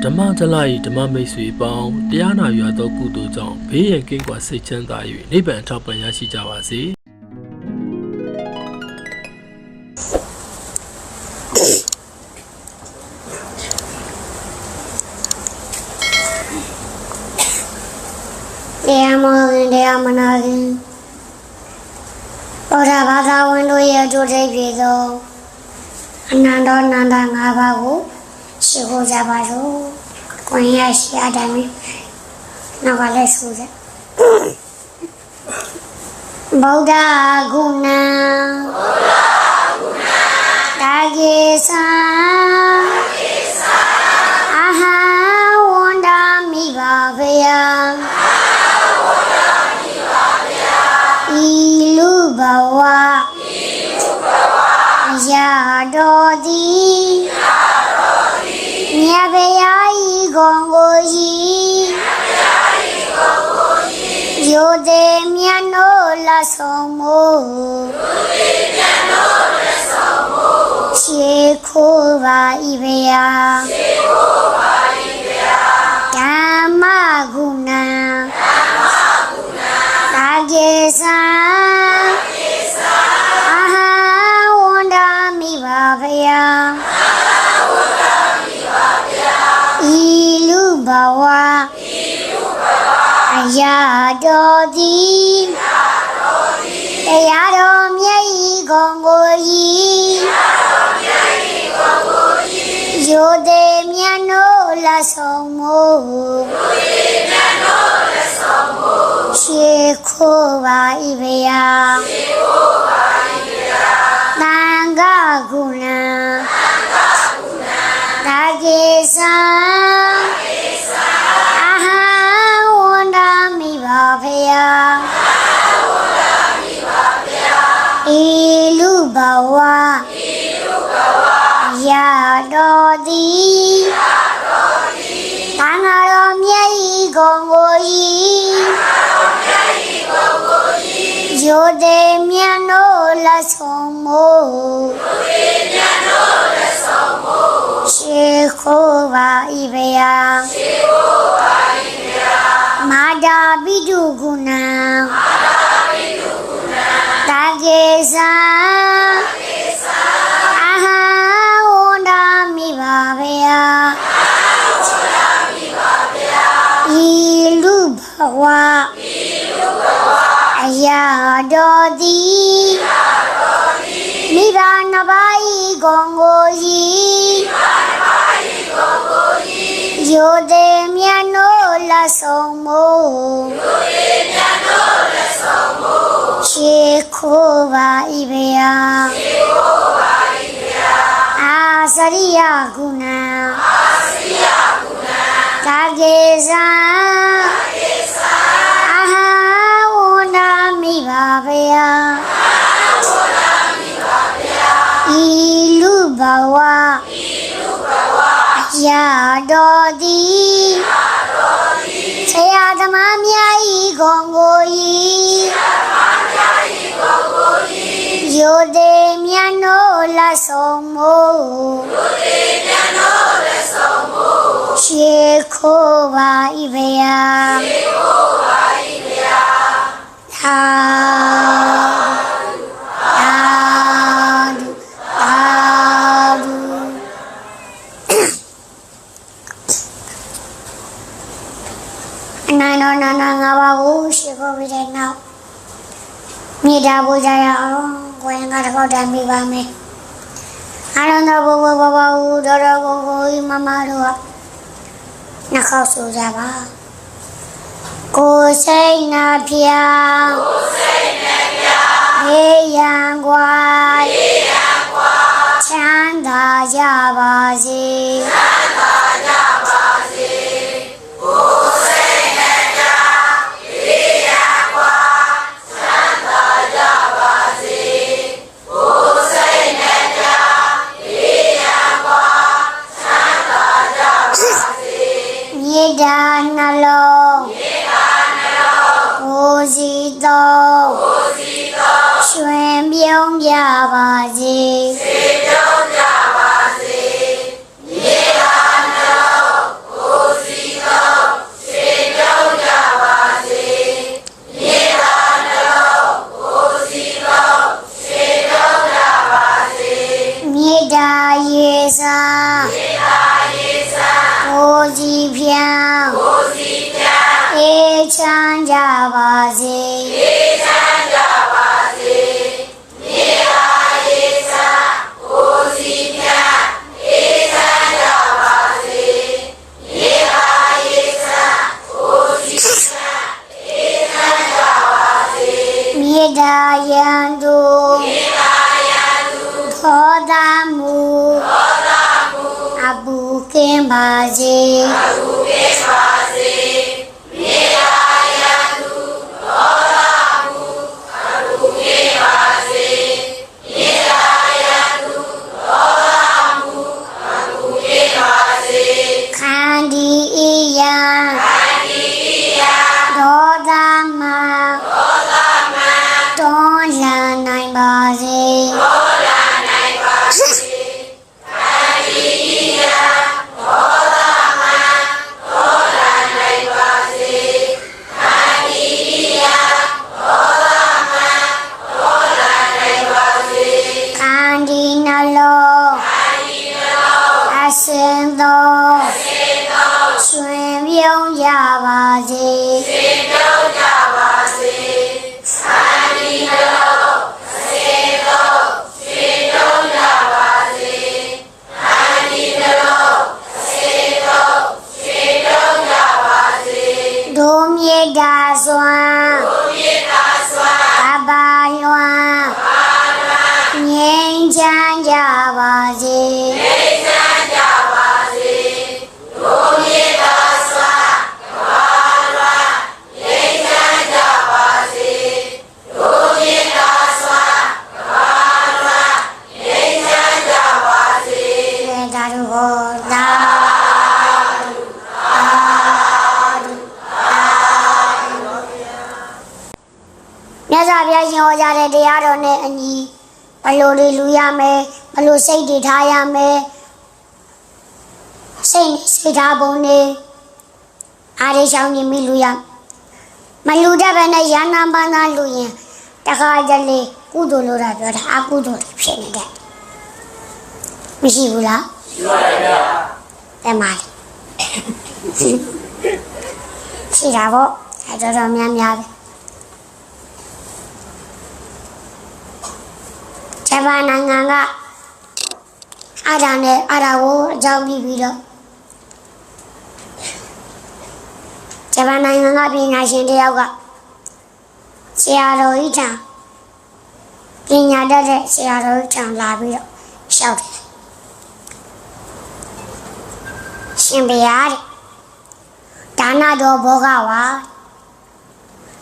ဓမ္မတလိုက်ဓမ္မမိတ်ဆွေပေါင်းတရားနာရွာသောကုသိုလ်ကြောင့်ဘေးရန်ကင်းကွာစိတ်ချမ်းသာ၍နိဗ္ဗာန်ထောက်ပံ့ရရှိကြပါစေတရားမောခင်တရားမနာခင်ဗုဒ္ဓဘာသာဝင်တို့ရဲ့အကျိုးတရားပြည်သောအနန္တနန္ဒ၅ပါးကိုရှိခိုးကြပါစို့ကိုယ်ရရှိအတိုင်းနောက်ကလည်းဆိုကြဗုဒ္ဓဂုဏံတာကေသံအဟံဝန္ဒမိပါဗျာဤလူဘဝအရာတော်သည်မြတ်ဗျာဤဂုံကိုဤယိုသေးမြတ်နိုးလဆုံးမို့ရှေခိုးပါဤဗျာဓမ္မဂုဏံတာကေသံအဟံဝန္ဒမိပါဗျာဤလူဘဝအရာတော်သည်တရားတော်မြတ်ဤဂုံကိုဤယိုသေးမြတ်နိုးလဆုံးမို့ရှေခိုးပါဤဗျာသံဃာဂုဏံတာကေသံအဟံဝန္ဒမိပါဗျာဤလူဘဝအရာတော်သည်သံဃာတော်မြတ်ဤဂုံကိုဤယိုသေးမြတ်နိုးလဆုံးမို့ရှေခိုးပါဤဗျာမာတာပိတုဂုဏံတာကေသံအဟံဝန္ဒမိပါဗျာဤလူဘဝအရာတော်သည်မိဘနှစ်ပါးဤဂုံကိုဤယိုသေးမြတ်နိုးလဆုံးမို့ရှေခိုးပါဤဗျာအာစရိယဂုဏံတာကေသံအဟံဝန္ဒမိပါဗျာဤလူဘဝအရာတော်သည်ဆရာသမားများဤဂုံကိုဤယိုသေးမြတ်နိုးလဆုံးမို့ရှေခိုးပါဤဗျာသာနိုင်တော်နာနာငါးပါးကိုရှိခိုးပြီးတဲ့နောက်မြေတာပူကြရအောင်ကိုယ်ငါတော့တမ်းပြပါမယ်အားလုံးသောဘုဘဘဘဟူတော်တော်ကိုကိုမမတို့ကနှခေါက်ဆိုကြပါကိုယ်စိတ်နှဖျားဘေးရန်ကွာချမ်းသာကြပါစေမြေတာနှလုံးကိုစီတော်ရွှင်ပြုံးကြပါစေမြေတာနှလုံး ပါစေအေးချမ်းကြပါစေမြေသာရေစာကိုစီမြတ်အေးချမ်းကြပါစေမြေသာရေစာကိုစီမြတ်အေးချမ်းကြပါစေမြေသာယံသူမြေသာယံသူသောတာမူသောတာမူအပုကင်းပါစေအပုကင်းပါစေမြေသာယံသူသောတာမူအပုကင်းပါစေမြေသာယံသူသောတာမူအပုကင်းပါစေခန္ဒီဣယံခန္ဒီဣယံဒေါသမံဒေါသမံတွန်းလှန်နိုင်ပါစေတွန်းလှန်နိုင်ပါစေခန္ဒီဣယံဒေါသမံတွန်းလှန်နိုင်ပါစေခန္ဒီဣယံဒေါသမံတွန်းလှန်နိုင်ပါစေခန္ဒီနှလုံးခန္ဒီနှလုံးအစင်သောရွှင်ပြုံးကြပါစေရွှင်ပြုံးကြပါစေခန္ဒီနှလုံးအစင်သောရွှင်ပြုံးကြပါစေခန္ဒီနှလုံးအစင်သောရွှင်ပြုံးကြပါစေဒုမြေတာစွမ်းဒုမြေတာစွမ်းဘာလွမ်းဘာလွမ်းငြိမ်းချမ်းကြပါစေငြိမ်းချမ်းကြပါစေဒုမြေတာစွမ်းဘာလွမ်းငြိမ်းချမ်းကြပါစေဒုမြေတာစွမ်းဘာလွမ်းငြိမ်းချမ်းကြပါစေဒါတို့ဟောသာမြတ်စွာဘုရားရှင်ဟောကြားတဲ့တရားတော်နဲ့အညီဘယ်လိုတွေလူရမယ်ဘယ်လိုစိတ်တွေထားရမယ်စိတ်ထားပုံနေအားရရှောင်းနေမိလူရမလူတဲ့ဘက်နဲ့ရဟန္တာပန်းသားလူရင်တခါကြလေကုသိုလ်လို့တာပြောတာအကုသိုလ်ဖြစ်နေတယ်မရှိဘူးလားရှိပါရဲ့ဗျာတဲ့မှာရှိတာပေါ့အဲ့တော့များများပဲဂျပန်နိုင်ငံကအားဒါနဲ့အားဒါကိုအကြောင်းပြုပြီးတော့ဂျပန်နိုင်ငံကပညာရှင်တယောက်ကဆရာတော်ကြီးထံပညာတတ်တဲ့ဆရာတော်ကြီးထံလာပြီးတော့လျှောက်တယ်ရှင်ဘုရားတဲ့ဒါနတော်ဘောကဝါ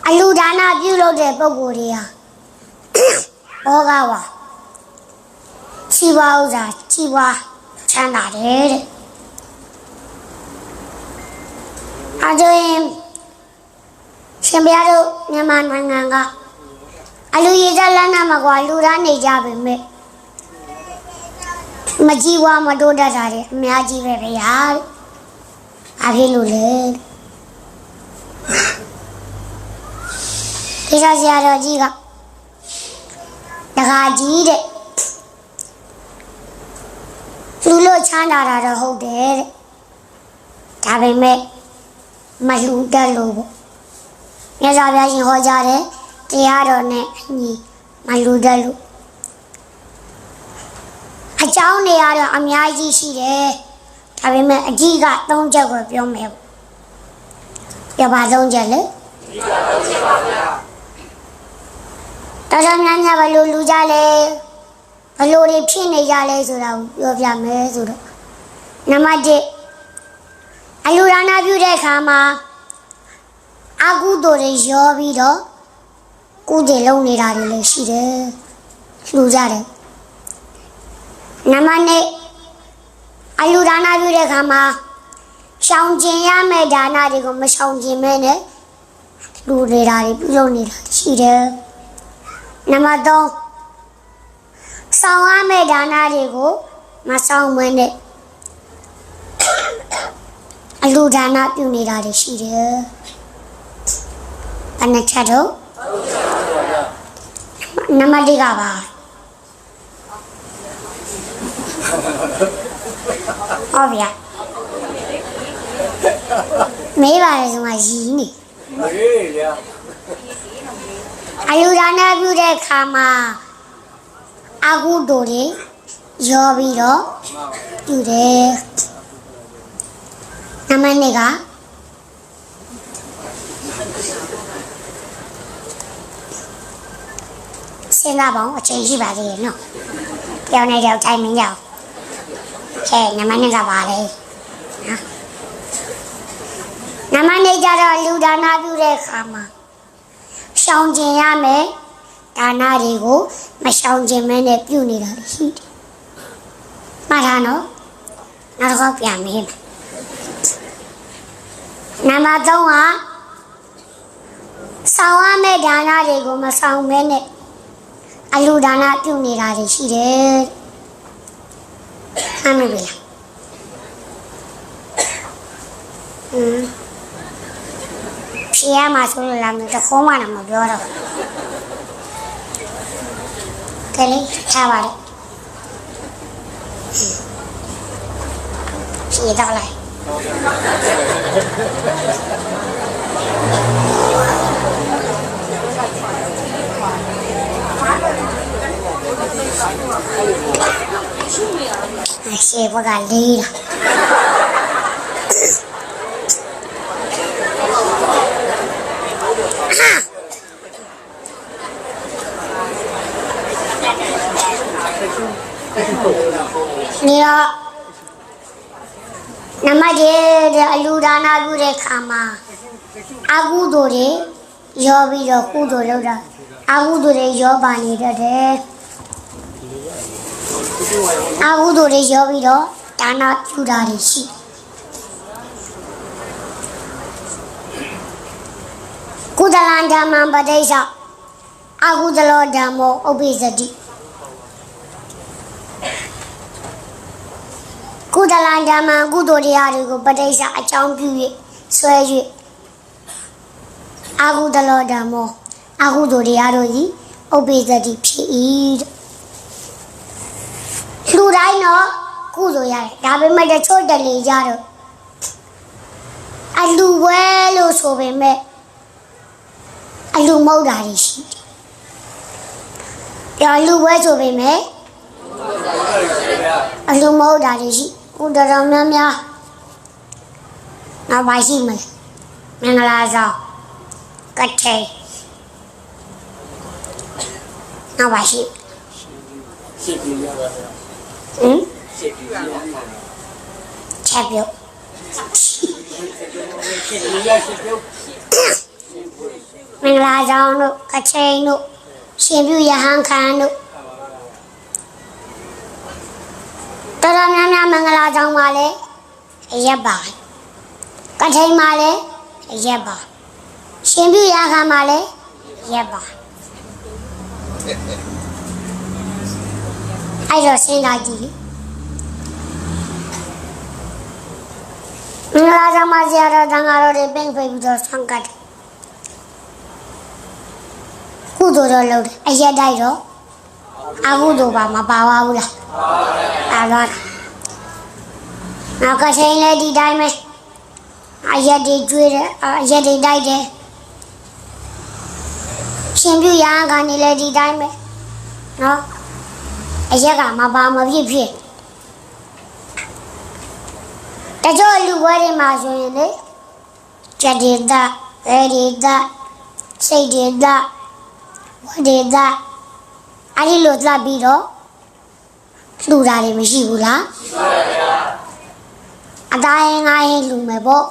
အလူဒါနပြုလုပ်တဲ့ပုဂ္ဂိုလ်တွေဟာဘောကဝါជីវဥစ္စာជីវချမ်းသာတယ်တဲ့အဲဒါရင်ရှင်ဘုရားတို့မြန်မာနိုင်ငံကအလူရည်စားလမ်းနာမှာကွာလူသားနေကြပြီမဲ့မကြီးဝါမတိုးတတ်တာတွေအများကြီးပဲဗျာအဖြစ်လို့လေဒီဆရာတော်ကြီးကတခါကြီးတဲ့လူလို့ချမ်းသာတာတော့ဟုတ်တယ်တဲ့ဒါပေမဲ့မလူတတ်လို့ပေါ့မြတ်စွာဘုရားရှင်ဟောကြားတယ်တရားတော်နဲ့အညီမလူတတ်လို့အကြောင်းတွေကတော့အများကြီးရှိတယ်ဒါပေမဲ့အကြီးက3ချက်ကိုပြောမယ်ပေါ့ပြောပါ3ချက်လေအကြီးက3ချက်ပါဗျာတော်တော်များများဘယ်လိုလူကြလဲဘယ်လိုတွေဖြစ်နေကြလဲဆိုတာကိုပြောပြမယ်ဆိုတော့နံပါတ်1အလူဒါနပြုတဲ့အခါမှာအကုသိုလ်တွေရောပြီးတော့ကုသိုလ်လုံးနေတာတွေလည်းရှိတယ်လူကြတယ်နံပါတ်2အလူဒါနပြုတဲ့အခါမှာရှောင်ကျင်ရမယ့်ဒါနတွေကိုမရှောင်ကျင်မဲနဲ့လူနေတာတွေပြုလုပ်နေတာရှိတယ်နံပါတ်3ဆောင်ရမယ့်ဒါနတွေကိုမဆောင်မနဲ့အလူဒါနပြုနေတာတွေရှိတယ်။ဘယ်နှချက်တော့နံပါတ်1ကပါဟုတ်ဗျာမေးပါလေဆိုမှရည်နေမေးဗျာ အလူဒါနပြုတဲ့ခါမှာအကုသိုလ်တွေရောပြီးတော့ပြုတယ်နမနေကစဉ်းစားပါဦးအချိန်ရှိပါသေးရဲ့နော်ပြောင်းနေတော့တိုင်းမင်းကြောက်ခဲနမနေကပါလေနော်နမနေကြတော့လူဒါနပြုတဲ့ခါမှာရှောင်ကျင်ရမယ်ဒါနတွေကိုမရှောင်ကျင်မဲနဲ့ပြုနေတာရှိတယ်မှားတာနော်နောက်တစ်ခေါက်ပြန်မေးမယ်နံပါတ်3ကဆောင်ရမယ့်ဒါနတွေကိုမဆောင်မဲနဲ့အလူဒါနပြုနေတာတွေရှိတယ်အမေပြီလားဖြေရမှာဆိုလို့လားမတခေါမှလည်းမပြောတော့ကလေးထားပါလေဖြေတော့လိုက်ရှေ့ဘက်ကလေးလားနေတော့နမတဲ့အလူဒါနပြုတဲ့ခါမှာအကုသိုလ်တွေရောပြီးတော့ကုသိုလ်လုပ်တာအကုသိုလ်တွေရောပါနေတတ်တယ်အကုသိုလ်တွေရောပြီးတော့ဒါနပြုတာတွေရှိကုသလံဓမ္မံပဋိစ္စအကုသလောဓမ္မောဥပ္ပိသတိကုသလံဓမ္မံကုသိုလ်တရားတွေကိုပဋိစ္စအကြောင်းပြု၍ဆွဲ၍အကုသလောဓမ္မောအကုသိုလ်တရားတို့သည်ဥပ္ပိသတိဖြစ်၏လူတိုင်းတော့ကုသိုလ်ရတယ်ဒါပေမဲ့တချို့တလေကြတော့အလူဝဲလို့ဆိုပေမဲ့အလူမဟုတ်တာတွေရှိတယ်အလူဝဲဆိုပေမဲ့အလူမဟုတ်တာတွေရှိကုတော်တော်များများနောက်ပါရှိမလဲမင်္ဂလာဆောင်ကတိနောက်ပါရှိပြီရပါချက်ပြုတ်မင်္ဂလာဆောင်တို့ကချိန်တို့ရှင်ပြုရဟန်းခံတို့တော်တော်များများမင်္ဂလာဆောင်ပါလေရက်ပါကချိန်ပါလေရက်ပါရှင်ပြုရဟန်းပါလေရက်ပါအဲ့တော့စဉ်းစားကြည့်မင်္ဂလာဆောင်ပါဆရာတော်တန်ဃာတော်တွေပင့်ဖိတ်ပြီးတော့ဆံကတ်ကုသိုလ်တော်လုပ်တယ်အရက်တိုက်တော့အကုသိုလ်ပါမပါပါဘူးလားပါတော့နောက်ကချိန်လေဒီတိုင်းပဲအရက်တွေကျွေးတယ်အရက်တွေတိုက်တယ်ရှင်ပြုရဟန်းကနေလေဒီတိုင်းပဲနော်အရက်ကမပါမဖြစ်ဖြစ်တချို့လူဝဲတွေမှာဆိုရင်လေကြက်တွေသားရဲတွေသားစိတ်တွေသားဝတ်တွေသားအဲ့ဒီလိုသားပြီးတော့လူတာတွေမရှိဘူးလားရှိပါဗျာအတိုင်းငါးရင်လူမယ်ပေါ့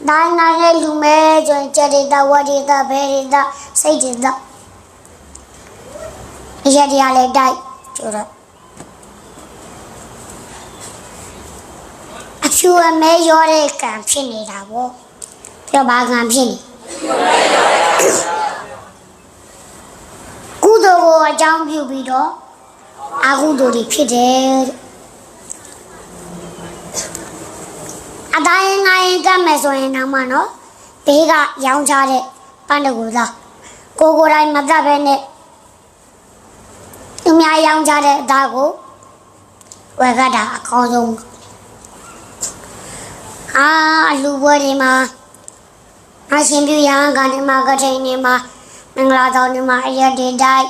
တိုင်းငါးရင်လူမယ်ဆိုရင်ကြက်တွေသားဝတ်တွေသားဘဲတွေသားစိတ်တွေသားအရက်တွေကလည်းတိုက်ဆိုတော့အဖြူအမဲရောတဲ့ကံဖြစ်နေတာပေါ့ပြောပါကံဖြစ်နေကုသိုလ်ကိုအကြောင်းပြုပြီးတော့အကုသိုလ်တွေဖြစ်တယ်အတိုင်းငါရင်ကတ်မယ်ဆိုရင်တော့မနော်ဘေးကရောင်းချတဲ့ပန်းတကူသားကိုယ်တိုင်းမတတ်ပဲနဲ့သူများရောင်းကြတဲ့အသားကိုဝယ်ကတာအကောင်းဆုံးအလူပွဲတွေမှာအရှင်ပြုရဟန်းကနေမှာကထိန်နေမှာ မင်္ဂလာတော်ဒီမှာအရက်ဒီတိုင်း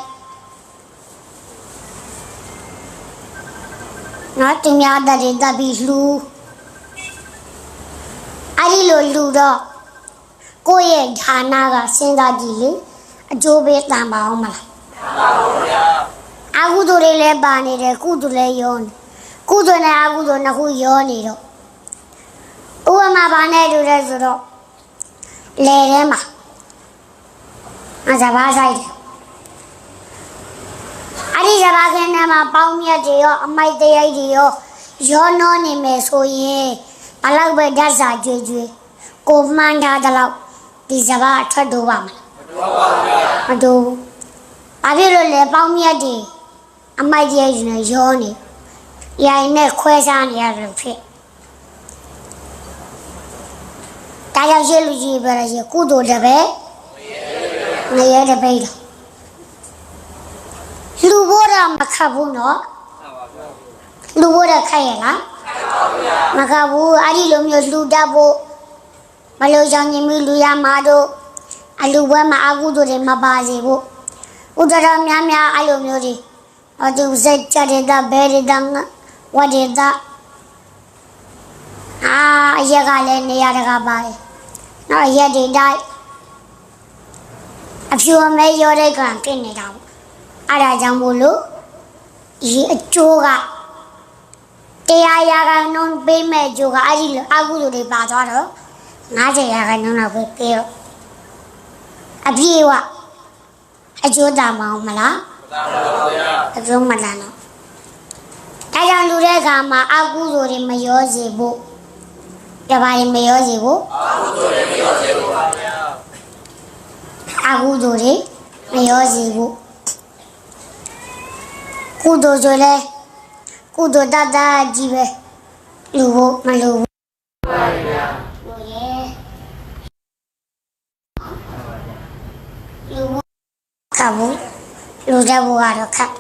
နော်တင်များတဲ့တပ်ပြီးလှူအဲ့ဒီလိုလှူတော့ကိုယ့်ရဲ့ဌာနကစဉ်းစားကြည့်လေအကျိုးပေးတန်ပါအောင်မလားတန်ပါဘူးဗျာအကုသိုလ်တွေလည်းပါနေတယ်ကုသိုလ်လည်းရောနေကုသိုလ်နဲ့အကုသိုလ်နှစ်ခုရောနေတော့ဥပမာဘာနဲ့တူလဲဆိုတော့လေထဲမှာအစဘာဆိုင်တယ်အဲ့ဒီစဘာခင်းထဲမှာပေါင်းမြတ်တွေရောအမိုက်တရိုက်တွေရောနှောနေမယ်ဆိုရင်ဘလောက်ပဲဓာတ်စာကြွေကြွေကိုမှန်းထားတဲ့လောက်ဒီစဘာအထွက်တော့ပါမလားမတူဘူးဘာဖြစ်လို့လဲပေါင်းမြတ်တွေအမိုက်တရိုက်တွေနဲ့ရောနေရိုင်နဲ့ခွဲစားနေရတယ်ဖြစ်ဒါကြောင့်ရှိလူကြီးပဲလေကုသိုလ်တပည့်ငရဲတပိတ်တော့လူဘိုးတော့မခတ်ဘူးနော်လူဘိုးတော့ခတ်ရလားမခတ်ဘူးအဲ့ဒီလိုမျိုးလူတတ်ဖို့မလို့ကြောင့်ညီမလူရမှာတော့အလူပွဲမှာအကုသိုလ်တွေမပါစေဘူးဥဒရများများအဲ့လိုမျိုးတွေအတူစက်ကြတဲ့ဘဲတဲ့ဝတ်တဲ့အရက်ကလည်းနေရာတကာပါတယ်နော်အရက်တွေတိုင်းအဖြူအမဲရောတဲ့ကံဖြစ်နေတာပေါ့အဲ့ဒါကြောင့်မို့လို့ဒီအကျိုးကတရားရာခိုင်နှုန်းပေးမဲ့အကျိုးကအဲ့ဒီလိုအကုသိုလ်တွေပါသွားတော့90ရာခိုင်နှုန်းလောက်ပဲပေးတော့အပြည့်ဝအကျိုးတမအောင်မလားမပါဘူးဗျာအကျိုးမလာတော့ဒါကြောင့်လူတဲ့အခါမှာအကုသိုလ်တွေမရောစေဖို့တပါးရင်မရောစေဘူးအကုသိုလ်တွေမရောစေဘူးပါဗျာအကုသိုလ်တွေမရောစေဘူးကုသိုလ်ဆိုလဲကုသိုလ်တတ်တာကြီးပဲလူဖို့မလူဘူးပါဗျာလူရဲ့လူကဘူးလူတဲ့ဘုရားတော့ခတ်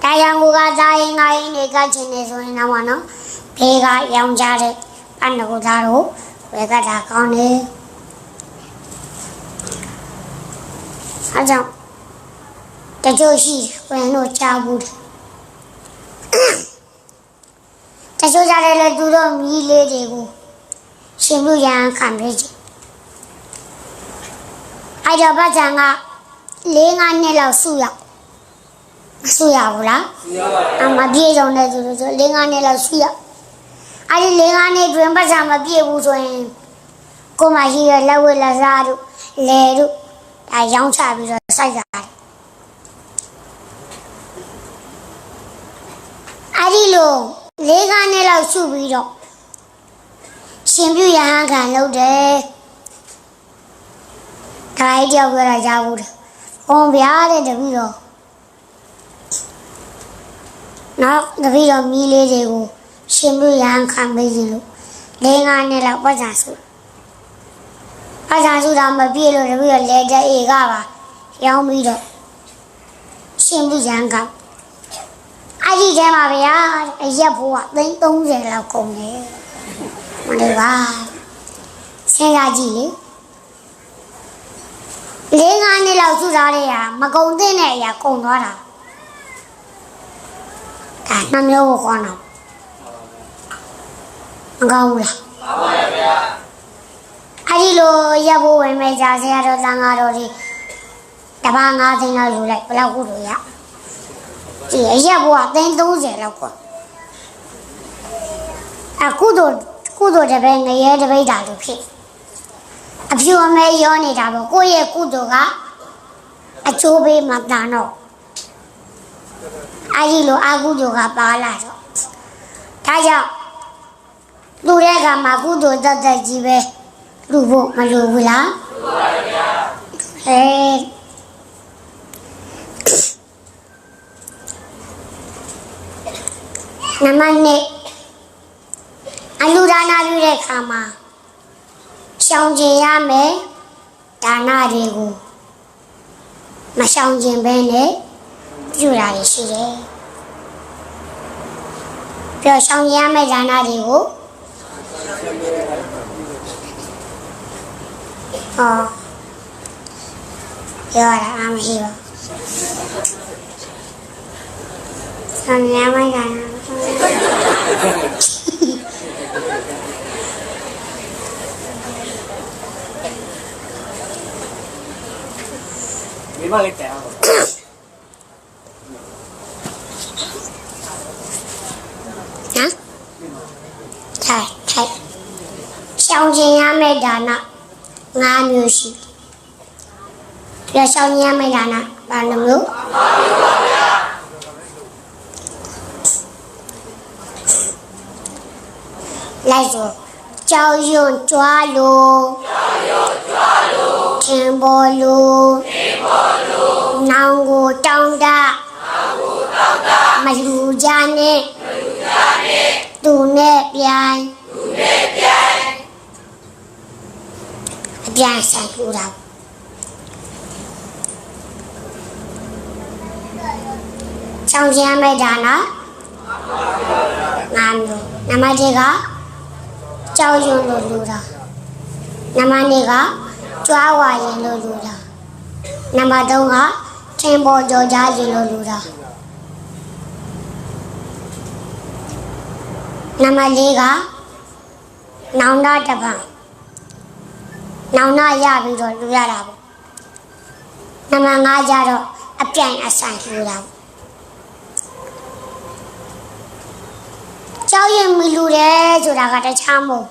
တရားမူကသားရင်ငါရင်နေကချင်နေဆိုရင်တော့မနော်ဘေးကရောင်ကြတဲ့အနကုသားတို့ဝေကတာကောင်းနေအားကြောင့်တချို့ရှိဝင်တို့ကြားဘူးတချို့ကြတယ်လေသူတို့မီးလေးတွေကိုရှင်လူရန်ခံပေးကြအဲ့တော့ဘာကြောင့်က4-5နှစ်လောက်စုရမစုရဘူးလားအမပြေဆုံးတဲ့သူတို့ဆို4-5နှစ်လောက်စုရအဲ့ဒီ4-5နှစ်တွင်ပတ်စံမပြေဘူးဆိုရင်ကိုမရှိရလက်ဝဲလက်စားတို့လဲတို့ဒါရောင်းချပြီးတော့စိုက်ရတယ်အဲ့ဒီလို4-5နှစ်လောက်စုပြီးတော့ရှင်ပြုရဟန်းခံလုပ်တယ်ဒါအိတယောက်ပြောတာကြားဘူးတယ်ဟောဗျာတဲ့တပည့်တော်နောက်တပည့်တော်မီးလေးတွေကိုရှင်ပြုရဟန်းခံပေးခြင်းလို့4-5နှစ်လောက်ပတ်စံစုပတ်စံစုတာမပြည့်လို့တပည့်တော်လဲတဲ့အေကပါရောင်းပြီးတော့ရှင်ပြုရဟန်းခံအဲ့ဒီထဲမှာဗျာအရက်ဘိုးက30လောက်ကုန်တယ်မလေးပါစဉ်းစားကြည့်လေ4-5နှစ်လောက်စုထားတဲ့ဟာမကုန်သင့်တဲ့အရာကုန်သွားတာဒါနှမျိုးကိုခေါ်တော့မကောင်းဘူးလားမှန်ပါဗျာအဲ့ဒီလိုရက်ဖို့ဝင်မဲ့ကြာဆရာတော်သံဃာတော်တွေတပါး9သိန်းလောက်ယူလိုက်ဘယ်လောက်ကုလို့ရဒီအရက်ဘိုးက30လောက်ကွာကုသိုလ်တပည့်ငရဲတပိတ်တာလို့ဖြစ်အဖြူအမဲရောနေတာပေါ့ကိုယ့်ရဲ့ကုသိုလ်ကအကျိုးပေးမှတန်တော့အဲ့ဒီလိုအကုသိုလ်ကပါလာတော့ဒါကြောင့်လူတဲ့အခါမှာကုသိုလ်တတ်ကြီးပဲလူဖို့မလူဘူးလားလူပါဗျာနမနဲ့အလူဒါနာပြုတဲ့အခါမှာရှောင်ကျင်ရမယ်ဒါနတွေကိုမရှောင်ကျင်ဘဲနဲ့ပြုတာရှိတယ်ပြောရှောင်ကျင်ရမယ်ဒါနတွေကို ပြောတာအမရှိပါဆံရမိုက်တာမိမလေးတဲအောင်ထိုင်ရှောင်းခြင်းရမယ့်ဒါန5မျိုးရှိပြရှောင်းခြင်းရမယ့်ဒါနဘာနှမျိုးလိုက်ဆိုကြောက်ရွံ့ကြွားလို့ထင်ပေါ်လို့နောင်ကိုတောင်းတမလူကြနဲ့သူနဲ့ပြိုင်အပြိုင်ဆိုင်ပြူတာချောင်းကျမ်းမဲ့ဒါန5မျိုးနံပါတ်1ကကြောက်ရွံ့လို့လူတာနံပါတ်2ကကြွားဝါရင်လို့လူတာနံပါတ်3ကထင်ပေါ်ကြော်ကြားရင်လို့လူတာနံပါတ်4ကနောင်တတပံနောင်တရပြီးတော့လူရတာပေါ့နံပါတ်5ကျတော့အပြိုင်အဆိုင်လူတာကြောက်ရင်မီလူတယ်ဆိုတာကတခြားမဟုတ်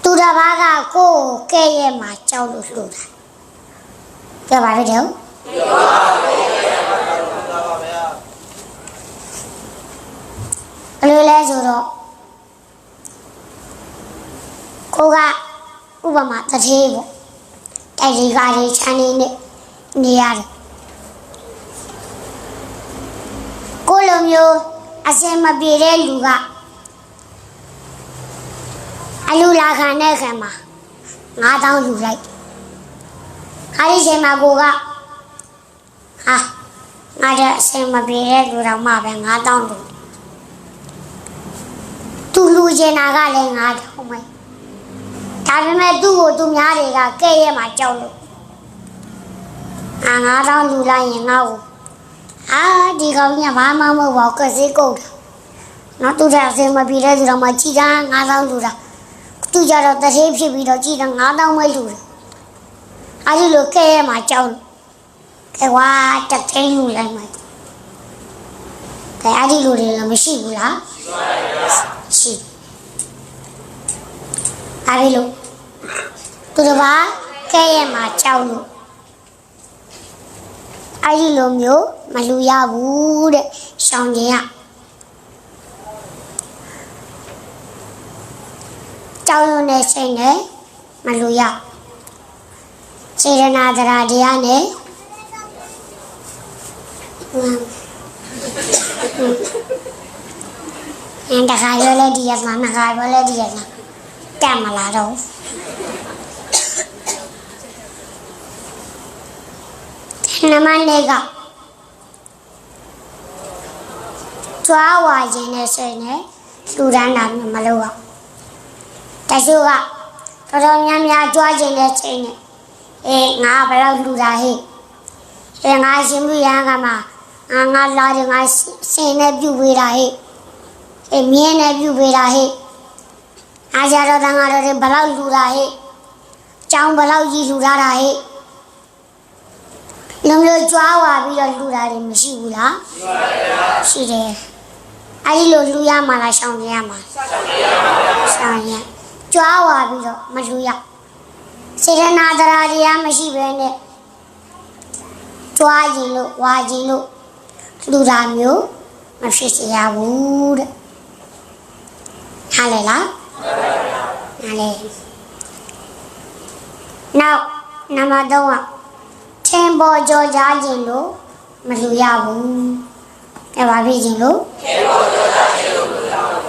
သူတစ်ပါးကကိုယ်ကဲ့ရဲ့မှာကြောက်လို့လှူတာပြောပါလေတော့ဘယ်လိုလဲဆိုတော့ကိုကဥပမာတတိပေါ့တိုက်ဒီကားတွေချမ်းနေနေရတယ်ကိုလိုမျိုးအစင်မပြေတဲ့လူကအလူလာခံတဲ့ခံမှာ9000ယူလိုက်ခါဒီချိန်မှာကိုကဟာငါတဲ့အစင်မပြေတဲ့လူတော်မှပဲ9000လူသူလူချင်တာကလည်း9000ပဲဒါပေမဲ့သူ့ကိုသူများတွေကကဲ့ရဲ့မှာကြောက်လို့9000လူလိုက်ရင်ငါ့ကိုဒီကောင်ကဘာမှမဟုတ်ပါဘူးကစေးကုန်တာနော်သူတဲ့အစင်မပြေတဲ့လူတော်မှကြည်တာ9000လူတာသူကြတော့တသေးဖြစ်ပြီးတော့ကြည်တာ9000ပဲလူတယ်အဲဒီလိုကဲ့ရဲ့မှာကြောက်လို့ကဲဝါတသိန်းလူလိုက်မှာကဲအဲဒီလူတွေလည်းမရှိဘူးလားရှိအဲဒီလိုသူတစ်ပါးကဲ့ရဲ့မှာကြောက်လို့အဲဒီလိုမျိုးမလူရဘူးတဲ့ရှောင်းခြင်းကကြောက်ရွံ့တဲ့စိတ်နဲ့မလူရစေရနာတရားတရားနဲ့တခါရောလဲဒီရမှာနှစ်ခါရောလဲဒီရမှာတက်မလာတော့နမနေကကြွားဝါခြင်းနဲ့စိတ်နဲ့လူဒန်းတာမလုပ်အောင်တချို့ကတော်တော်များများကြွားခြင်းနဲ့စိတ်နဲ့ငါဘယ်လောက်လူတာဟဲ့ငါရှင်ပြရန်ကမှငါလာတယ်ငါစင်နဲ့ပြုတ်ပေးတာဟဲ့မြင်းနဲ့ပြုတ်ပေးတာဟဲ့အားကြတော့တန်ဃာတော်တွေဘယ်လောက်လူတာဟဲ့ကျောင်းဘယ်လောက်ကြီးလူတာဟဲ့လုံးလုံးကြွားဝါပြီးတော့လူတာတွေမရှိဘူးလားရှိတယ်အဲဒီလိုလူရမှာလားရှောင်ရမှာရှောင်ရကြွားဝါပြီးတော့မလူရစေရနာတရားတရားမရှိဘဲနဲ့ကြွားရင်လို့ဝါရင်လို့လူတာမျိုးမဖြစ်စေရဘူးတဲ့ဟာလေလားဟာလေနောက်နံပါတ်3ကထင်ပေါ်ကြော်ကြားခြင်းလို့မလူရဘူး။အဲပါပြီခြင်းလို့ထင်ပေါ်ကြော်ကြားခြင်းလို့မလူရဘူး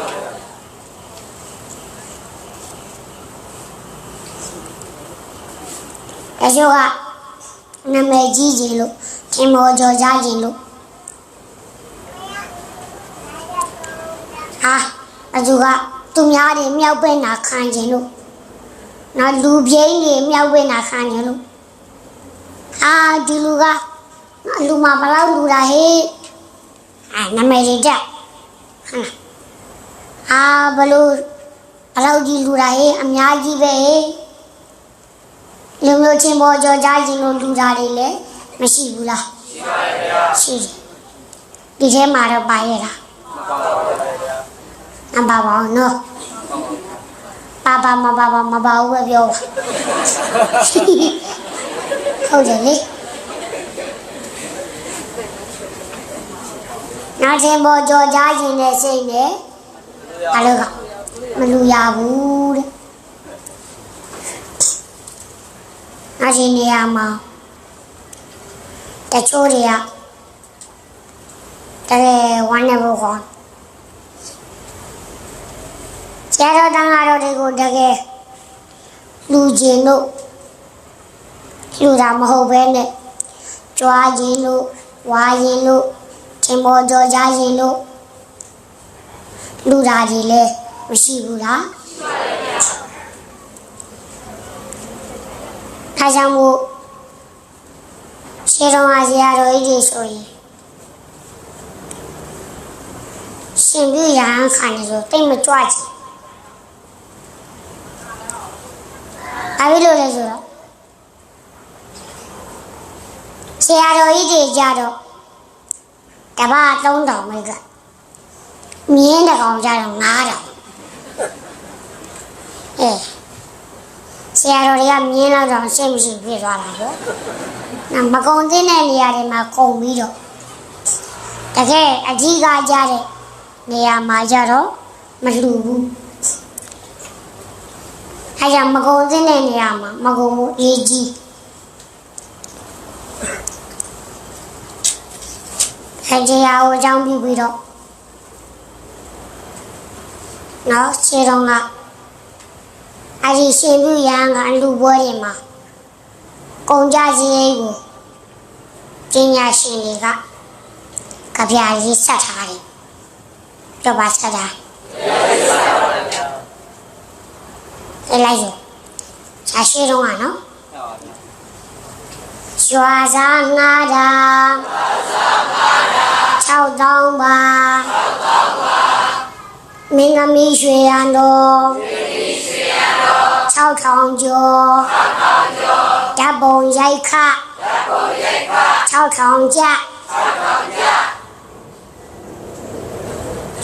။အဲကျောကနာမည်ကြီးခြင်းလို့ထင်ပေါ်ကြော်ကြားခြင်းလို့အဲသူကသူများတွေမြောက်ပင်နာခံခြင်းလို့နော်လူပြိန်းတွေမြောက်ပင်နာခံခြင်းလို့ ဒီလူကလူမဘလောက်လူတာဟေးနမည်ကြီးတက်ဘလောက်ကြီးလူတာဟေးအများကြီးပဲဟေးလူမျိုးချင်းပေါ်ကြောကြားချင်းလို့လူတာတွေလည်းမရှိဘူးလားရှိပါရဲ့ဗျာရှိတယ်ဒီထဲမှာတော့ပါရဲ့လားမပါပါဘူးနော်မပါဘူးပဲပြောဟုတ်တယ်လေနောက်ချင်းပေါ်ကြောကြားချင်းတဲ့စိတ်နဲ့အလောကမလူရဘူးတဲ့နောက်ချင်းနေရာမှာတချို့တွေကတကယ်ဝမ်းနေဖို့ခေါ်ဆရာတော်တန်ဃာတော်တွေကိုတကယ်လူကျင်လို့လူတာမဟုတ်ပဲနဲ့ကြွားရင်လို့ဝါရင်လို့ချင်းပေါ်ကြောကြားရင်လို့လူတာတွေလည်းမရှိဘူးလားရှိပါရဲ့ဗျာဒါကြောင့်မို့ရှေးတော်ဆရာတော်ကြီးဆိုရင်ရှင်ပြရဟန်းခံနေဆိုတိတ်မကြွချင်ဘာဖြစ်လို့လဲဆိုတော့ဆရာတော်ကြီးတွေကြတော့တပတ်3000မိကမြင်းတကောင်ကြတော့9000ဆရာတော်တွေကမြင်းလောက်တော့စိတ်မရှိဖြစ်သွားတာပေါ့မကုံသိတဲ့နေရာတွေမှာကုံပြီးတော့တကယ်အကြီးကားကြတဲ့နေရာမှာကြတော့မလှူဘူးအဲကြောင့်မကုံသိတဲ့နေရာမှာမကုံဘူးအေးကြီးအဲဒီဟာကိုအကြောင်းပြုပြီးတော့နော်ခြေတော်ကအဲဒီရှင်ပြုရဟန်းကအလူပွဲတွေမှာကုန်ကြစရိတ်ကိုပညာရှင်တွေကကြပြရေးဆက်ထားတယ်တော့ပါဆက်တာလိုက်ရရှာရှိတော့ကနော်ရွာစားငါးတာ6000ပါမင်းသမီးရွှေရန်တော်6000ကျော်ဓာတ်ပုံရိုက်ခ6000ကျ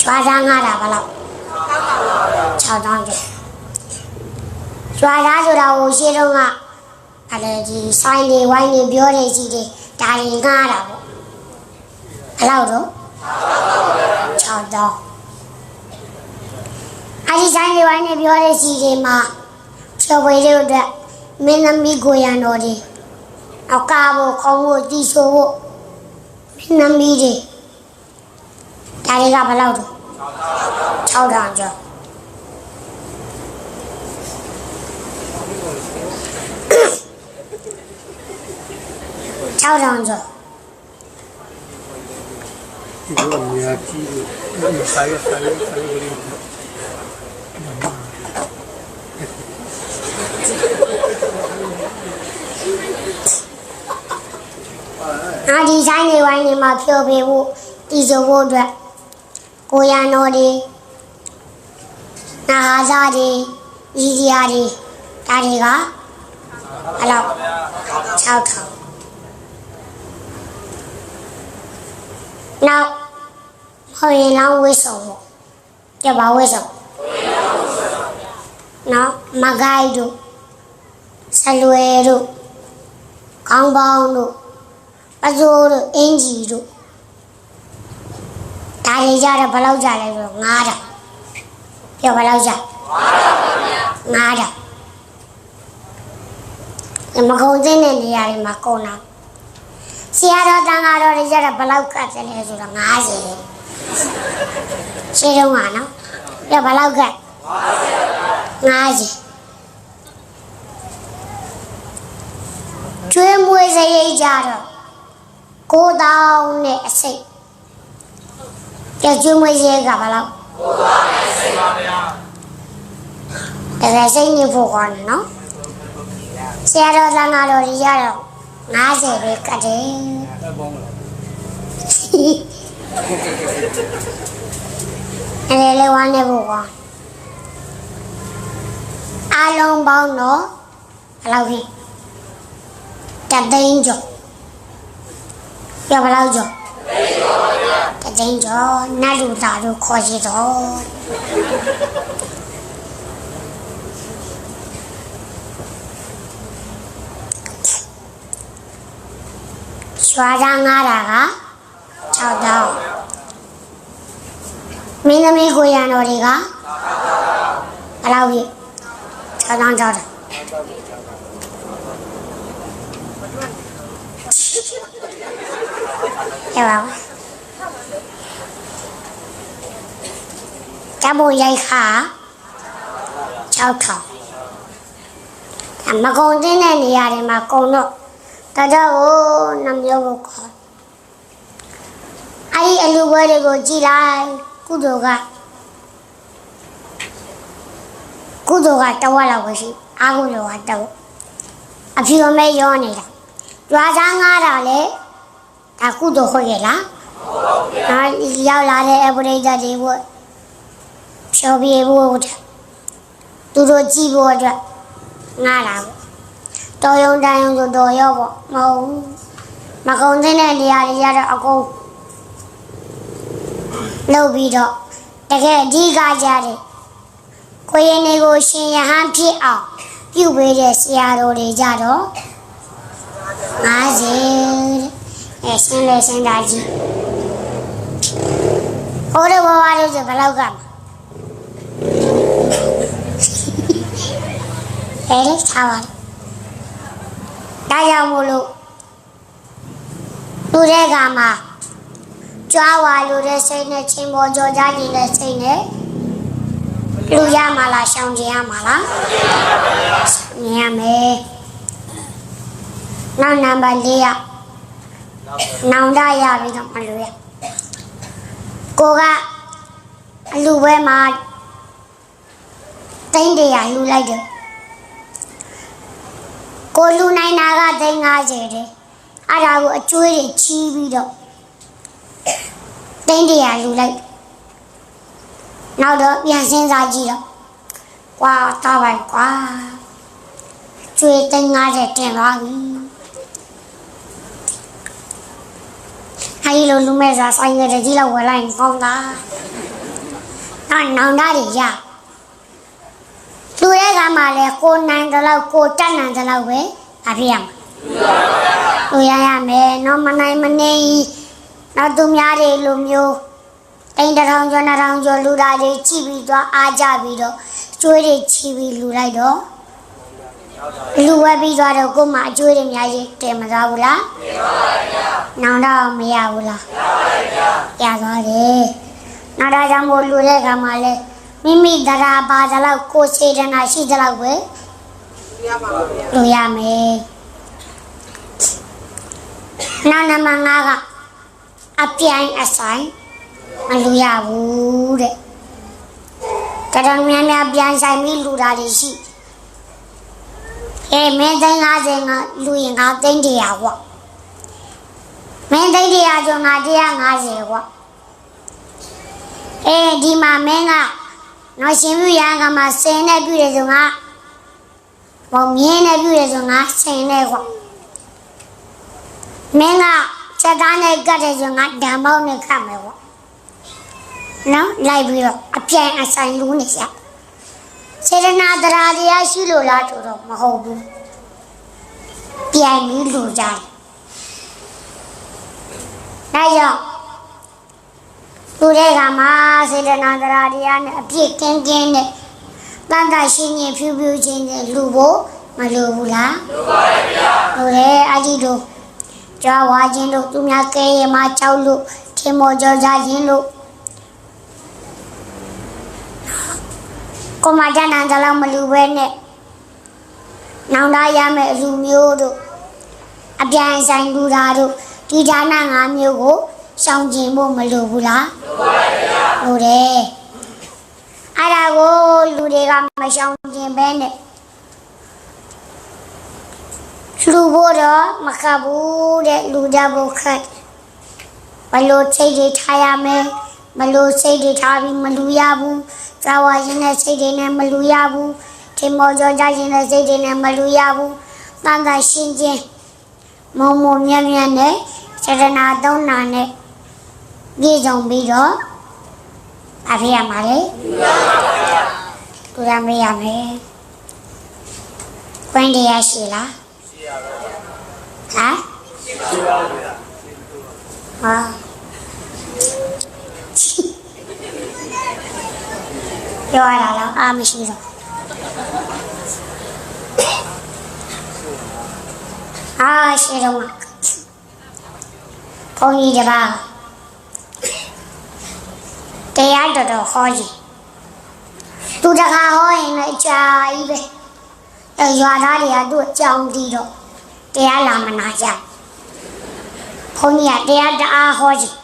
ကျွားသားငါတာဘလောက်6000ကျော်ကျွားသားဆိုတာကိုရှင်းတော့ကဒီဆိုင်တွေဝိုင်းတွေပြောတဲ့ကြီးတွေဒါတွေငါတာပေါ့ဘလောက်တော့6000အဲဒီဆိုင်တွေဝိုင်းတွေပြောတဲ့ကြီးတွေမှာချော်ဝေးတဲ့အတွက်မင်းသမီးကိုရန်တော်တွေအောက်ကားဖို့ခေါင်းဖို့တီးဆိုးဖို့မင်းသမီးတွေဒါတွေကဘလောက်တော့6000ကျော်6000ကျော်ဒီလိုများကြီးလို့ဆိုင်ရလေးဒီဆိုင်တွေဝိုင်းတွေမှာဖြိုပေးဖို့တီးဆိုဖို့အတွက်ကိုရန်တော်တွေနာဟာစားတွေဤစရာတွေဒါတွေကဘလောက်6000နောက်ဟောရင်လောင်းဝိဆုံပေါ့ကြပါဝိဆုံနော်မဂိုက်တို့ဆလွယ်တို့ခေါင်းပေါင်းတို့ပစိုးတို့အင်ကြီးတို့ဒါတွေကြတော့ဘယ်လောက်ကြလဲဆိုတော့9000ပြောဘယ်လောက်ကြ9000မကုံသိတဲ့နေရာတွေမှာကုန်တာဆရာတော်တန်ဃာတော်တွေကြတော့ဘယ်လောက်ကတ်တယ်လဲဆိုတော့50ရှင်းတော့မှာနော်ပြောဘယ်လောက်ကတ်50ကျွေးမွေးစရိတ်ကြတော့9000နဲ့အစိတ်ကျွေးမွေးစရိတ်ကဘယ်လောက်9000နဲ့အစိတ်ပါဗျာတကယ်စိတ်ညစ်ဖို့ကောင်းတယ်နော်ဆရာတော်တန်ဃာတော်တွေကြတော့ 50ပဲကတ်တယ် အဲ့ပေါင်းလား အဲ့လေဝမ်းနေဖို့ကွာအားလုံးပေါင်းတော့ဘယ်လောက်ကြီးတသိန်းကျော်ပြဘယ်လောက်ကျော်တသိန်းကျော်နတ်လူသားတို့ခေါ်ရှိတော့ရွာသားငါးတာက6တောင်းမင်းသမီးကိုရံတော်တွေကဘယ်လောက်ကြီး6တောင်း6တောင်းရပါဘူးတဘိုးရိုက်ခါ6ထောင်မကုံတင်းတဲ့နေရာတွေမှာကုံတော့တတော်ကိုနှမျိုးကိုခေါ်အဲ့ဒီအလူပွဲတွေကိုကြည်လိုက်ကုသိုလ်ကတဝက်လောက်ပဲရှိအာဟုလောကတဝက်အဖြူအမဲရောနေတာရွာသားငါးတာလေဒါကုသိုလ်ဟုတ်ရဲ့လားဟုတ်ပါဘူးဗျာရောက်လာတဲ့အပရိသတ်တွေကိုဖြောပြေဖို့သူတို့ကြည့်ဖို့အတွက်ငါးလာပေါ့တော်ရုံတန်ရုံဆိုတော်ရောပေါ့မဟုတ်ဘူးမကုံတဲ့နေရာတွေရတော့အကုန်လုပ်ပြီးတော့တကယ်အဓိကကြတယ်ကိုရင်တွေကိုရှင်ရဟန်းဖြစ်အောင်ပြုပေးတဲ့ဆရာတော်တွေကြတော့50တဲ့ရှင်းလေရှင်းတာကြီးဟိုတော့ဘဝလေးဆိုဘယ်လောက်ကမှာအဲ့ထားပါဒါကြောင့်မို့လို့လူတဲ့ကမှာကြွားဝါလူတဲ့စိတ်နဲ့ချင်းပေါ်ကြောကြနေတဲ့စိတ်နဲ့လူရမှာလားရှောင်ကြရမှာလားမြင်ရမယ်နောက်နံပါတ်4ရနောင်တရပြီးတော့မလူရကိုကအလူပွဲမှာတိန်း100လူလိုက်တယ်ကိုလူနိုင်တာကသိန်း50တဲ့အဲ့ဒါကိုအကျွေးတွေချီးပြီးတော့သိန်း100လူလိုက်နောက်တော့ပြန်စဉ်းစားကြည့်တော့ကွာတားပါကွာကျွေးသိန်း50တင်သွားပြီအဲ့လိုလူမဲ့စားဆိုင်ရတဲ့ကြီးလောက်ဝယ်လိုက်ကောင်းတာနောင်တတွေရလူရဲ့ကမှလည်းကိုနိုင်တယ်လို့ကိုတက်နိုင်တယ်လို့ပဲအဖြစ်ရမှာလူရရမယ်နော်မနိုင်မနေနောက်သူများတွေလူမျိုးတိန်1000ကျော်2000ကျော်လူသားတွေကြည့်ပြီးတော့အားကြပြီးတော့ကျွေးတွေချီပြီးလူလိုက်တော့လူဝဲပြီးတော့ကို့မှာအကျွေးတွေအများကြီးတင်မသွားဘူးလားတင်ပါပါဗျာနောင်တော့မရဘူးလားရပါဗျာရသွားတယ်နောက်ဒါကြောင့်မို့လူတဲ့ကမှလည်းမိမိတရားပါကြလောက်ကိုစေတနာရှိကြလောက်ပဲရပါပါဗျာလူရမယ်နောက်နံပါတ်5ကအပြိုင်အဆိုင်မလူရဘူးတဲ့တော်များများပြန်ဆိုင်ပြီးလူတာတွေရှိမင်းသိန်း50ငါလူရင်ငါသိန်း100ပေါ့မင်းသိန်း100ကျော်ငါ150ပေါ့ဒီမှာမင်းကနော်ရှင်ပြရကမှာစင်နဲ့ပြည့်တယ်ဆိုငါဘောမြင်းနဲ့ပြည့်တယ်ဆိုငါစင်နဲ့ကွာမင်းကချက်သားနဲ့ကတ်တယ်ဆိုငါဓာတ်ပေါင်းနဲ့ခတ်မယ်ကွာနော်လိုက်ပြီးတော့အပြိုင်အဆိုင်လူနေရစေတနာတရားတရားရှိလို့လားဆိုတော့မဟုတ်ဘူးပြိုင်ပြီးလူကြတယ်ဒါကြောင့်လူတွေကမှစေတနာတရားတရားနဲ့အပြည့်ကင်းကင်းနဲ့တန်တရှင်းရင်ဖြူဖြူချင်းနဲ့လူဖို့မလိုဘူးလားလိုပါရဲ့ဗျာလိုတယ်အကြီးတို့ကြွားဝါခြင်းတို့သူများကဲရမှာကြောက်လို့ထင်မောကြောကြခြင်းလို့ကိုမတန်းတန်းလောက်မလူပဲနဲ့နောင်တရမယ်အလူမျိုးတို့အပြိုင်ဆိုင်လူသားတို့ဒီဌာန5မျိုးကိုရှောင်ကျင်ဖို့မလိုဘူးလားလိုပါရဲ့ဗျာလိုတယ်အဲ့ဒါကိုလူတွေကမရှောင်ကျင်ပဲနဲ့ လူဖို့တော့မခတ်ဘူးတဲ့လူကြဖို့ခတ်ဘလို့စိတ်တွေထားရမယ်မလို့စိတ်တွေထားပြီးမလူရဘူးသာဝရင်တဲ့စိတ်တွေနဲ့မလူရဘူးထင်မောကြောကြရင်တဲ့စိတ်တွေနဲ့မလူရဘူးတန်တာရှင်းချင်းမုံမုံမြတ်မြတ်နဲ့စေတနာသုံးနာနဲ့ပြေဆုံးပြီးတော့အဖေရမှာလေသူရမေးရမယ်ခွင့်တရားရှိလားရှိရပါဘူးဟမ်ရှိပါဘူးဟာပြောရတာလားအားမရှိတော့ရှိတော့မှာဘုန်းကြီးတပါးတရားတော်တော်ဟောကြီးသူတကားဟောရင်လည်းကြာကြီးပဲရွာသားတွေကသူ့အကြောင်းတီးတော့တရားလာမနာကြဘုန်းကြီးကတရားတအားဟောကြီး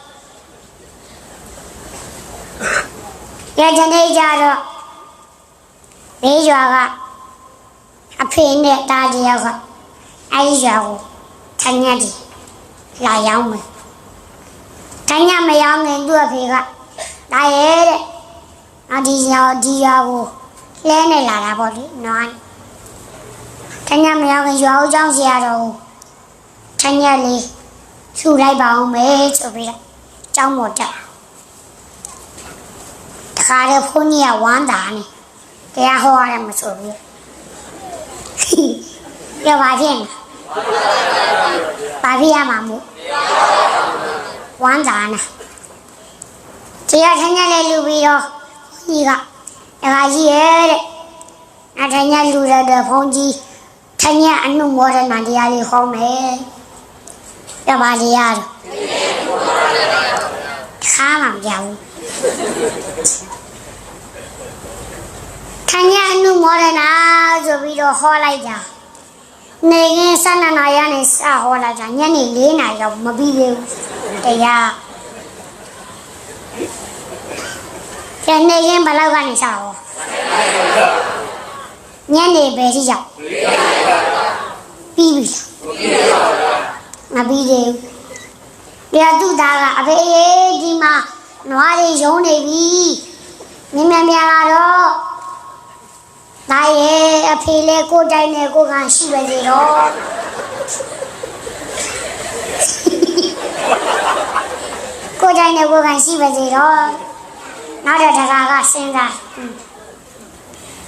ရကြနေကြတော့ဘေးရွာကအဖေနဲ့တားတယောက်ကအဲ့ဒီရွာကိုထိုင်ရတယ်လာရောက်မယ်ထိုင်ရမရောက်ရင်သူ့အဖေကဒါရဲ့တဲ့ဒီရွာကိုလဲနေလာတာပေါ့လေနော်ထိုင်ရမရောက်ရင်ရွာကိုကြောင်းစီရတော့ထိုင်ရလေးရှူလိုက်ပါအောင်မယ်ဆိုပြီးတော့ကြောင်းပေါ်တက်တခါတည်းဘုန်းကြီးကဝမ်းသာနေတရားဟောရတယ်မဆိုဘူးပြောပါချင်းဘာဖြစ်ရမှာမို့ဝမ်းသာနာတရားထိုင်ရလဲလူပြီးတော့ကြီးကတခါကြီးရဲ့တဲ့အထိုင်ရလူရတဲ့ဘုန်းကြီးထိုင်ရအနုမောဒနာတရားလေးဟောမယ်ပြောပါလေရတော့ခါမှမပြောဘူးထိုင်ရအနုမောဒနာဆိုပြီးတော့ဟောလိုက်တာနေကင်း12နာရီနဲ့စဟောလိုက်တာညနေ4နာရီတော့မပြီးသေးဘူးတရားကျန်နေကင်းဘယ်လောက်ကနေစဟောညနေပဲထိရောက်ပြီးပြီမပြီးသေးဘူးတရားသူသားကအဖေဒီမှာနွားတွေယုံနေပြီမြင်မြန်လာတော့ဒါရဲ့အဖေလေကိုတိုင်းနဲ့ကိုကန်ရှိပဲလေတော့ကိုတိုင်းနဲ့ကိုကန်ရှိပဲလေတော့နောက်တော့တကားကစဉ်းစား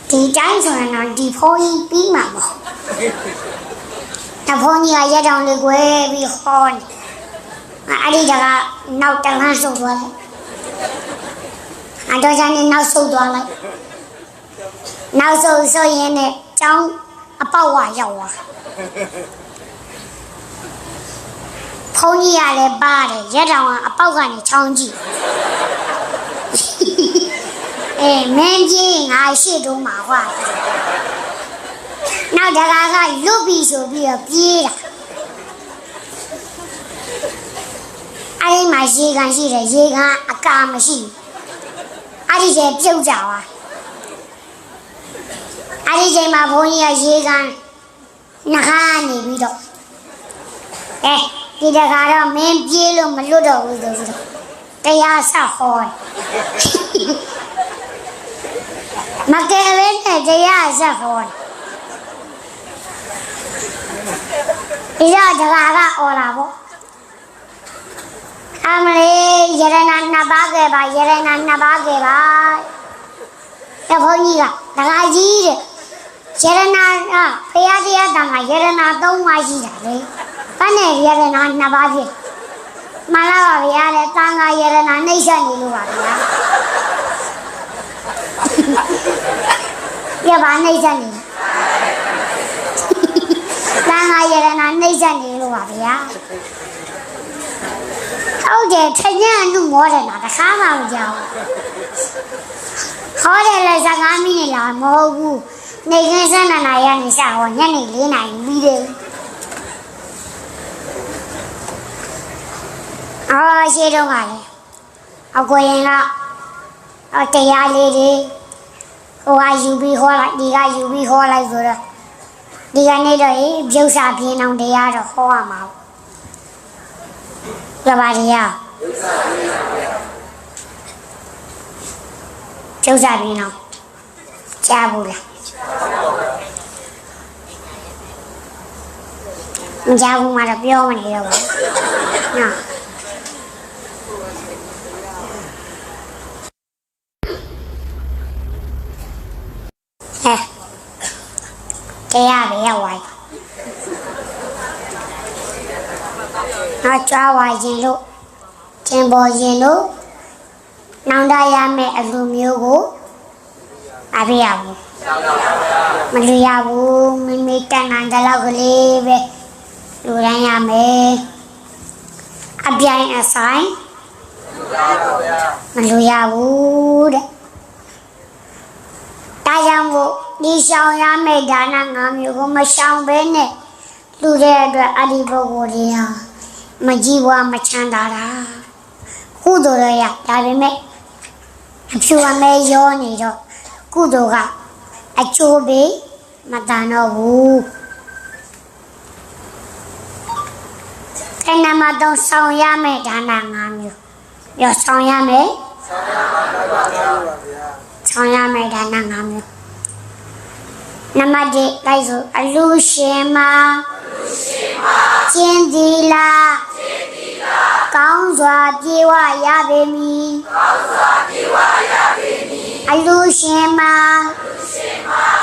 ဒီတိုင်းဆိုရင်တော့ဒီဖုန်းကြီးပြီးမှာပေါ့တဖုန်းကြီးကရက်တောင်လေးကွယ်ပြီးဟောနေအဲ့ဒီတကားနောက်တန်းဆုပ်သွားလိုက်အတော်ချမ်းနေနောက်ဆုပ်သွားလိုက်နောက်ဆုံးဆိုရင်လည်းကျောင်းအပေါက်ဝရောက်သွားဖုန်းကြီးရလည်းပါတယ်ရက်တောင်ကအပေါက်ကနေချောင်းကြည့်မင်းကြီးငါရှိတော့မှာကွာနောက်တကားကလွတ်ပြီဆိုပြီးတော့ပြေးတာအဲ့ဒီမှာရေကန်ရှိတယ်ရေကန်အကာမရှိအဲ့ဒီကျပြုတ်ကြသွားအဲ့ဒီချိန်မှာဘုန်းကြီးကရေကန်နှခါနေပြီးတော့ဒီတခါတော့မင်းပြေးလို့မလွတ်တော့ဘူးဆိုပြီးတော့တရားဆက်ဟောမကယ်လည်းနဲ့တရားဆက်ဟောဒီတော့တခါကအော်လာပေါ့အမလေးရတနာနှစ်ပါးခဲ့ပါရတနာနှစ်ပါးခဲ့ပါတဘုန်းကြီးကတခါကြီးတဲ့ရတနာဖရာတရားတန်ကရတနာ3ပါးရှိတာလေဘာနဲ့ရတနာ2ပါးဖြစ်မှန်လားပါဗျာလေတန်ကရတနာနှိမ့်ဆက်နေလို့ပါဗျာပြပါနှိမ့်ဆက်နေတန်ကရတနာနှိမ့်ဆက်နေလို့ပါဗျာဟုတ်တယ်ထညံ့လူမောတယ်လားတခါမှမကြောက်ဟောတယ်လေ15မိနစ်လားမဟုတ်ဘူးနေကင်း12နာရီကနေစဟောညနေ4နာရီပြီးတယ်ရှိတော့ကလည်းအကိုရင်ကတရားလေးတွေဟိုကယူပြီးဟောလိုက်ဒီကယူပြီးဟောလိုက်ဆိုတော့ ဒီကနေ့တော့ပြုတ်စာပြင်းအောင်တရားတော့ဟောရမှာပြပါတရားပြုတ်စာပြင်းအောင်ကြားဘူးလားမကြားဘူးမှာတော့ပြောမနေတော့ဘူးနော်တရားပဲရောက်သွားနောက်ကြွားဝါရင်လို့ကျင်ပေါ်ရင်လို့နောင်တရမယ့်အလူမျိုးကိုအဖေရဘူးမလူရဘူးမိမိတန်တန်တလောက်ကလေးပဲလူတိုင်းရမယ်အပြိုင်အဆိုင်မလူရဘူးတဲ့ဒါကြောင့်မို့ဒီရှောင်ရမယ့်ဒါန၅မျိုးကိုမရှောင်ဘဲနဲ့လူတဲ့အတွက်အဒီပုဂ္ဂိုလ်တွေဟာမကြည်ဘွားမချမ်းသာတာကုသိုလ်ရဒါပေမဲ့အဖြူအမဲရောနေတော့ကုသိုလ်ကအကျိုးပေးမတန်တော့ဘူးခဏမှတော့ဆောင်ရမယ့်ဒါန၅မျိုးရောဆောင်ရမယ်ဆောင်ရမယ့်ဒါန၅မျိုးနမတိလိုက်ဆိုအလူရှင်မှာကျင်းဒီလားကောင်းစွာပြေဝရပေမည်အလူရှင်မှာ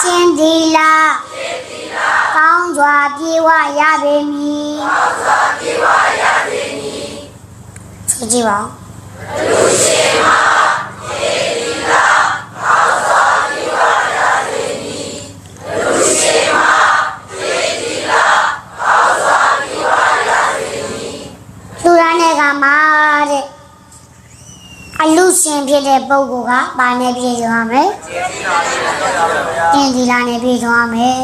ကျင်းဒီလားကောင်းစွာပြေဝရပေမည်ဆိုကြည့်ပါအလူရှင်မှာကျင်းဒီလားကောင်းစွာပြေဝရပေမည်လူရှင်မှာသေဒီလားကောင်းစွာပြေဝရပေမည်လူရနဲ့ကမှာတဲ့အလူရှင်ဖြစ်တဲ့ပုဂ္ဂိုလ်ကဘာနဲ့ပြည့်စုံရမလဲသေဒီလားနဲ့ပြည့်စုံရမယ်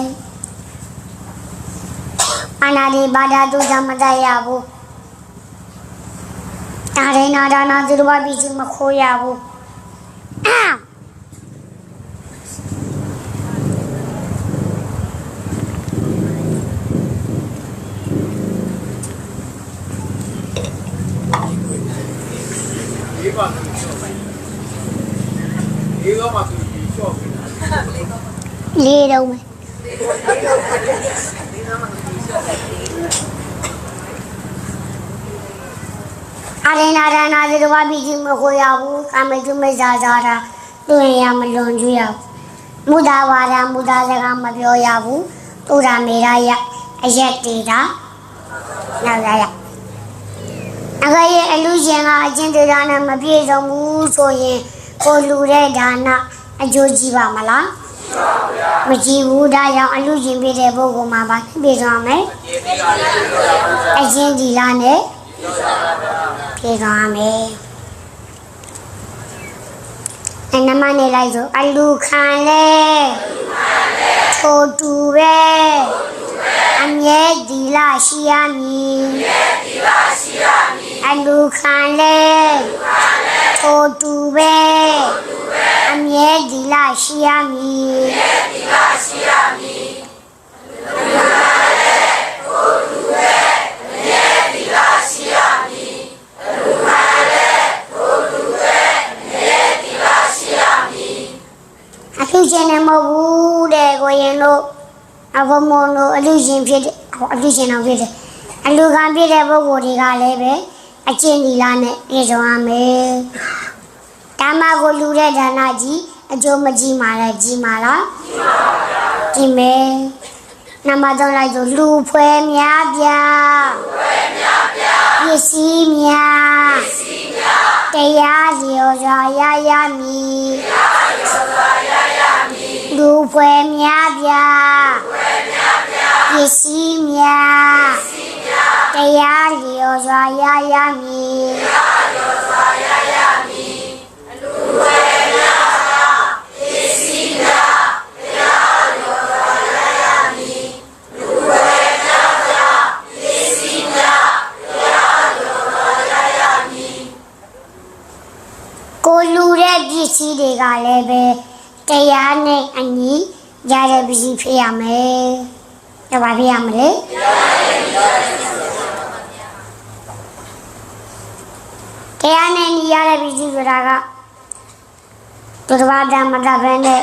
အနာဒီဘာသာသူကြမတတ်ရဘူးဒါရင်းနာဒါနာသူတော်ပြည့်စုံမခိုးရဘူးလေးတော့မယ်အရင်နာဒါနာဒီတော့ပြီးချင်းမကိုရဘူးကာမတုမဇာဇာတာတွင်ရမလွန်ကျွရဘူးမူဒါဝါဒမူဒါစကားမပြောရဘူးတူတာမေရရအရက်တေတာနောက်ရအကရဲ့အလူရှင်ကအချင်းတေတာနဲ့မပြေဆုံးဘူးဆိုရင်ကိုလူတဲ့ဒါနအကျိုးကြီးပါမလားမကြည့်ဘူးဒါကြောင့်အလူရှင်ပြတဲ့ပုဂ္ဂိုလ်မှာပါပြေဆုံးရမယ်အချင်းဒီလားနဲ့ပြေဆုံးရမယ်အနမနေလိုက်ဆိုအလူခံလဲထိုတူပဲအမြဲဒီလားရှိရမည်အလူခံလဲထိုတူပဲအမြဲဒီလားရှိရမည်အလူရှင်နဲ့မဟုတ်ဘူးတဲ့ကိုရင်တို့အဘမုံတို့အလူရှင်ဖြစ်တဲ့အလူရှင်တော်ဖြစ်တဲ့အလူခံဖြစ်တဲ့ပုဂ္ဂိုလ်တွေကလည်းပဲအကျင့်ဒီလားနဲ့ပြည့်စုံရမယ်ဓမ္မကိုလူတဲ့ဒါနကြီးအကျိုးမကြီးမှာလဲကြီးမှာလားကြီးမယ်နံပါတ်3လိုက်ဆိုလူဖွဲများပြပစ္စည်းများတရားလျော်စွာရရမည်လူဖွဲများပြပစ္စည်းများတရားလျော်စွာရရမည်ကိုလူတဲ့ပစ္စည်းတွေကလည်းပဲတရားနဲ့အညီရတဲ့ပစ္စည်းဖြစ်ရမယ် ရပါပြရမလဲတရားနဲ့ညီရတဲ့ပစ္စည်းဆိုတာကသူတစ်ပါးတမ်းမတတ်ဘဲနဲ့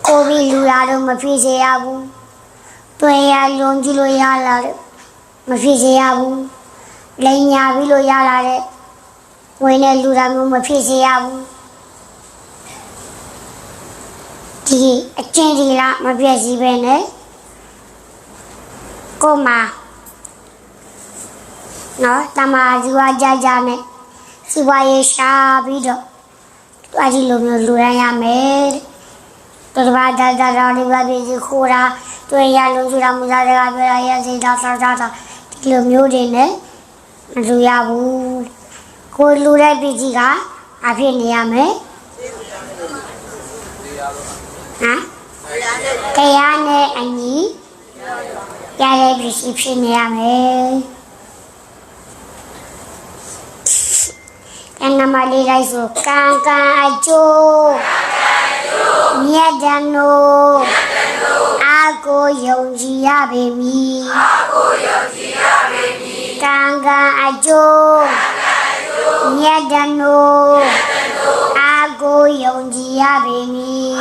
ကိုပြီးလူရတော့မဖြစ်စေရဘူးတွေ့ရလုံးကြည့်လို့ရလာတယ်မဖြစ်စေရဘူးလိန်ညာပြီးလို့ရလာတဲ့ဝင်တဲ့လူသားမျိုးမဖြစ်စေရဘူးဒီအကျဉ်းကြီးလားမပြည့်စည်ပဲနဲ့ကိုမနော်တမဇီဝကြကြနဲ့စီဝါရေးရှာပြီးတော့တွားကြည့်လို့မျိုးလူရန်ရမယ်တဲ့တော်ဘာဒါတော်ဒီဘာပြည်စီခိုးတာတွေ့ရလုံးစုတာမူသားတွေကပြောရရစီတာဒီလိုမျိုးတွေနဲ့မလူရဘူးကိုလူတဲ့ပြည်ကြီးကအဖြစ်နေရမယ်ဟမ်တရားနဲ့အညီရတဲ့ပြည်ကြီးဖြစ်နေရမယ်အနမလေးလိုက်ဆိုကံအကျိုးမြတ်တန်တို့အာကိုယုံကြည်ရပေမည်ကံအကျိုးမြတ်တန်တို့အာကိုယုံကြည်ရပေမည်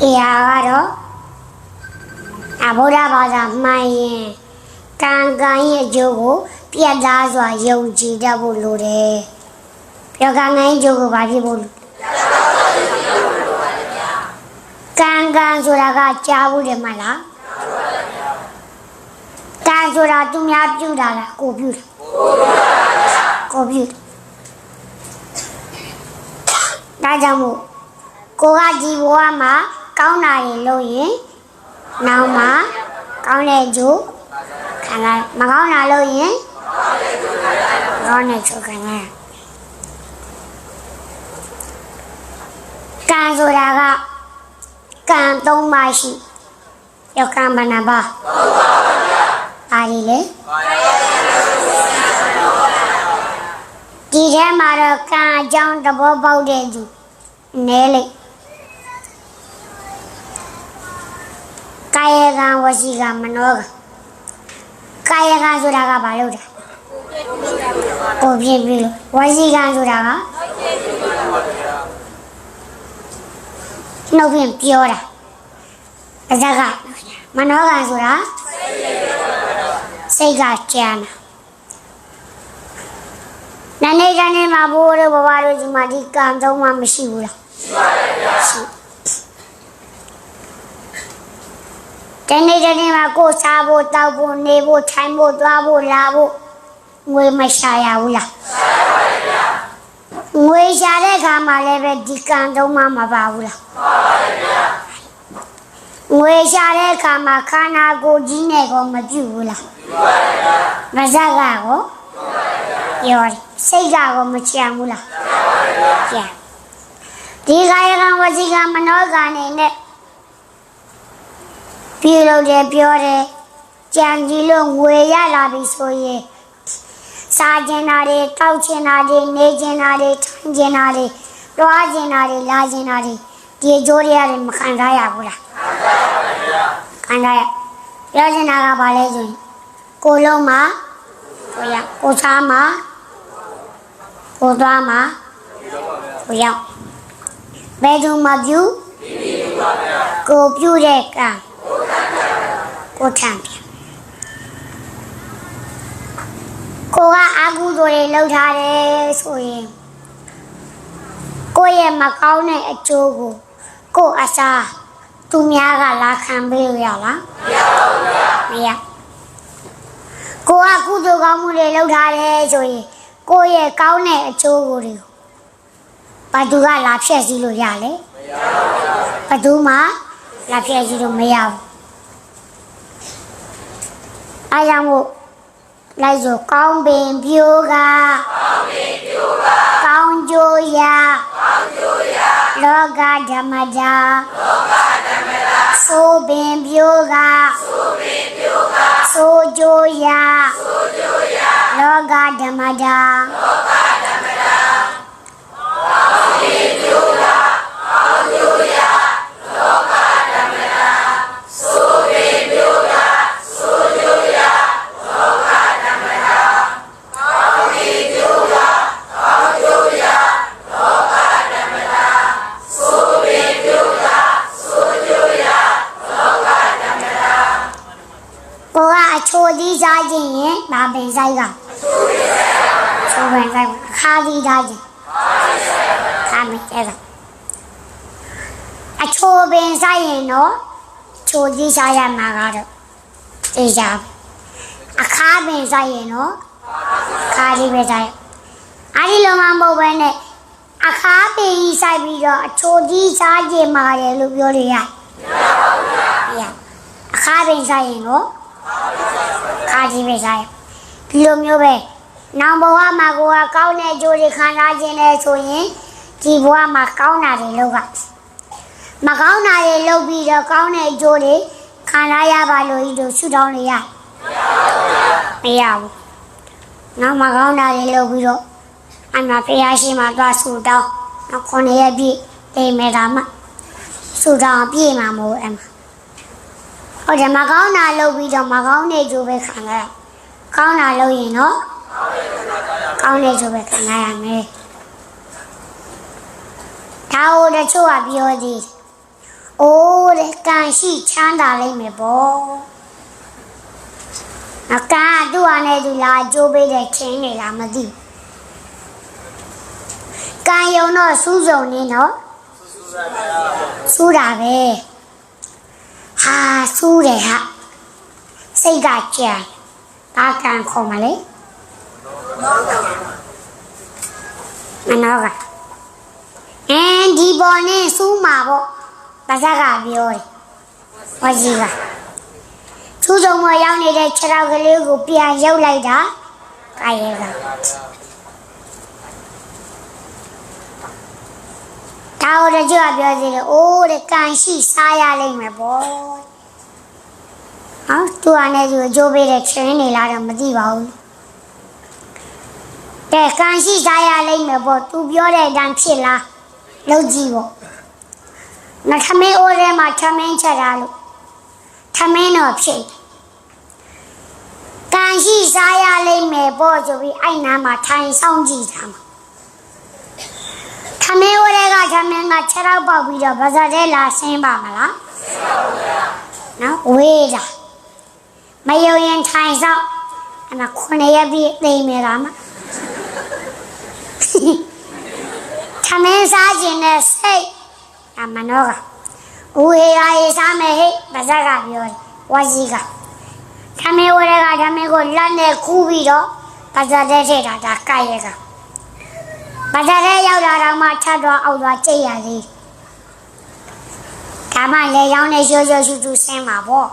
အရာကတော့အဘုရားဘာသာမှန်ရင်ကံရဲ့အကျိုးကိုပြတ်သားစွာယုံကြည်တတ်ဖို့လိုတယ်။ပြောကံရဲ့အကျိုးကိုဘာဖြစ်ဖို့ကံဆိုတာကကြားဖို့တယ်မလား။ကံဆိုတာသူများပြုတာလားကိုပြုတာကိုပြုဒါကြောင့်မို့ကိုကဒီဘဝမှာကောင်းတာတွေလုပ်ရင်နောက်မှာကောင်းတဲ့ကျိုးခံရမကောင်းတာလုပ်ရင်ကောင်းတဲ့ကျိုးခံရကံဆိုတာကကံ၃ပါးရှိရောကံဘယ်နှပါးအားဒီလေဒီထဲမှာတော့ကံအကြောင်းသဘောပေါက်တဲ့သူနဲလေကာယကံဝစီကံမနောကံကာယကံဆိုတာကဘာလို့လဲကိုပြည့်ပြီလို့ဝစီကံဆိုတာကနှုတ်ဖြင့်ပြောတာအစကမနောကံဆိုတာစိတ်ကကြံတာနည်းနည်းမှာဘိုးတို့ဘဝတို့ဒီမှာဒီကံသုံးမှမရှိဘူးလားရှိပါတယ်ဗျာတနေ့မှာကိုစားဖို့တောက်ဖို့နေဖို့ထိုင်ဖို့သွားဖို့လာဖို့ငွေမရှာရဘူးလားရှာရပါတယ်ဗျာငွေရှာတဲ့အခါမှာလည်းပဲဒီကံသုံးမှမပါဘူးလားပါပါတယ်ဗျာငွေရှာတဲ့အခါမှာခန္ဓာကိုယ်ကြီးနဲ့ကောမပြုဘူးလားပြုပါတယ်ဗျာမဇ္ဇကကောပြုပါတယ်ဗျာပြောတယ်စိတ်ကကောမချမ်းဘူးလားချမ်းပါတယ်ဗျာဒီကာယကံဝစီကံမနောကံနေနဲ့ပြေလို့တယ်ပြောတယ်ကြံကြည့်လို့ငွေရလာပြီဆိုရင်စားကျင်တာတွေတောက်ကျင်တာတွေနေကျင်တာတွေထိုင်ကျင်တာတွေတွားကျင်တာတွေလာကျင်တာတွေဒီအကျိုးတွေရတယ်မခံစားရဘူးလားခံစားရပြောချင်တာကဘာလဲဆိုရင်ကိုယ်လုံးမှာကိုရကိုစားမှာကိုသွားမှာကိုရောက်ဘယ်သူမှပြုကိုပြုတဲ့ကံကိုထံပြန်ကိုကအကုသိုလ်တွေလုပ်ထားတယ်ဆိုရင်ကိုရဲ့မကောင်းတဲ့အကျိုးကိုအစားသူများကလာခံပေးရလားမရပါဘူးဗျာမရကိုကကုသိုလ်ကောင်းမှုတွေလုပ်ထားတယ်ဆိုရင်ကိုရဲ့ကောင်းတဲ့အကျိုးကိုဘာသူကလာဖြည့်ဆည်းလို့ရလဲမရပါဘူးဗျာဘာသူမှလာဖြည့်ဆည်းလို့မရဘူးအားကြောင့်မို့လိုက်ဆိုကောင်းပင်ပြိုးကကောင်းကျိုးရာလောကဓမ္မတာဆိုပင်ပြိုးက ဆိုကြရလောကဓမ္မတာကိုကအချိုသီးစားခြင်းရင်ဗာပင်ဆိုင်ကချိုပင်ဆိုင်အခါသီးစားခြင်းခါမကျဲကအချိုပင်ဆိုင်ရင်တော့ချိုသီးစားရမှာကတော့သိကြအခါပင်ဆိုင်ရင်တော့ခါသီးပဲဆိုင်အဲ့ဒီလိုမှမဟုတ်ဘဲနဲ့အခါပင်ကြီးဆိုင်ပြီးတော့အချိုသီးစားခြင်းမှာတယ်လို့ပြောလို့ရအခါပင်ဆိုင်ရင်တော့ခါကြီးပဲဆိုင်ဒီလိုမျိုးပဲနောင်ဘဝမှာကိုကကောင်းတဲ့အကျိုးတွေခံစားခြင်းလဲဆိုရင်ဒီဘဝမှာကောင်းတာတွေလုပ်ကမကောင်းတာတွေလုပ်ပြီးတော့ကောင်းတဲ့အကျိုးတွေခံစားရပါလို့ဤတို့ဆုတောင်းလို့ရမရဘူးနောက်မကောင်းတာတွေလုပ်ပြီးတော့အမှဖရာရှိမှသွားဆုတောင်းနောက်9ရက်ပြည့်တိမ်မဲ့တာမှဆုတောင်းပြည့်မှာမဟုတ်အမှဟုတ်တယ်မကောင်းတာလုပ်ပြီးတော့မကောင်းတဲ့ကျိုးပဲခံရကောင်းတာလုပ်ရင်တော့ကောင်းတဲ့ကျိုးပဲခံရမယ်ဒါဟိုတချို့ကပြောသေးအိုးတဲ့ကံရှိချမ်းသာလိမ့်မယ်ပေါ့အကံသူ့ဟာနဲ့သူလာကျိုးပေးတဲ့ချင်းနေလားမသိကံယုံတော့စူးစုံနေတော့စူးတာပဲဟာစူးတယ်ဟာစိတ်ကကြံဘာကံခေါ်မလဲမနောကဒီပေါ်နဲ့စူးမှာပေါ့ဘာသာကပြောတယ်ဝကြီးကစူးစုံမရောက်နေတဲ့ခြေထောက်ကလေးကိုပြန်ရုပ်လိုက်တာကာရဲကဒါဟိုတကြွပြောသေးတယ်အိုးတဲ့ကံရှိစားရလိမ့်မယ်ပေါ့ဟောသူအနေနဲ့သူအကျိုးပေးတဲ့ချင်းနေလားတော့မသိပါဘူးတဲ့ကံရှိစားရလိမ့်မယ်ပေါ့သူပြောတဲ့အတိုင်းဖြစ်လားလုပ်ကြည့်ပေါ့နထမင်းအိုးထဲမှာထမင်းချက်တာလို့ထမင်းတော့ဖြစ်ကံရှိစားရလိမ့်မယ်ပေါ့ဆိုပြီးအဲ့နားမှာထိုင်ဆောင်ကြည့်တာမှာထမင်းဝဲကထမင်းက6တော့ပေါက်ပြီးတော့ဘာသာတဲလာဆင်းပါမလားနော်ဝေးတာမယုံရင်ထိုင်ဆောင်အဲ့မှာ9ရက်ပြည့်သိမ်းနေတာမှာထမင်းစားခြင်းနဲ့စိတ်အမနောကဦးဟေရာရေးစားမယ်ဟဲ့ဘာသာကပြောတယ်ဝါကြီးကထမင်းဝဲကထမင်းကိုလက်နဲ့ခူးပြီးတော့ဘာသာတဲထည့်တာဒါကြိုက်ရကဘာသာထဲရောက်လာတော့မှထပ်တော့အောက်သွားကြိတ်ရသေးဒါမှလေရောင်းနေရိုးရိုးရှူရှူဆင်းမှာပေါ့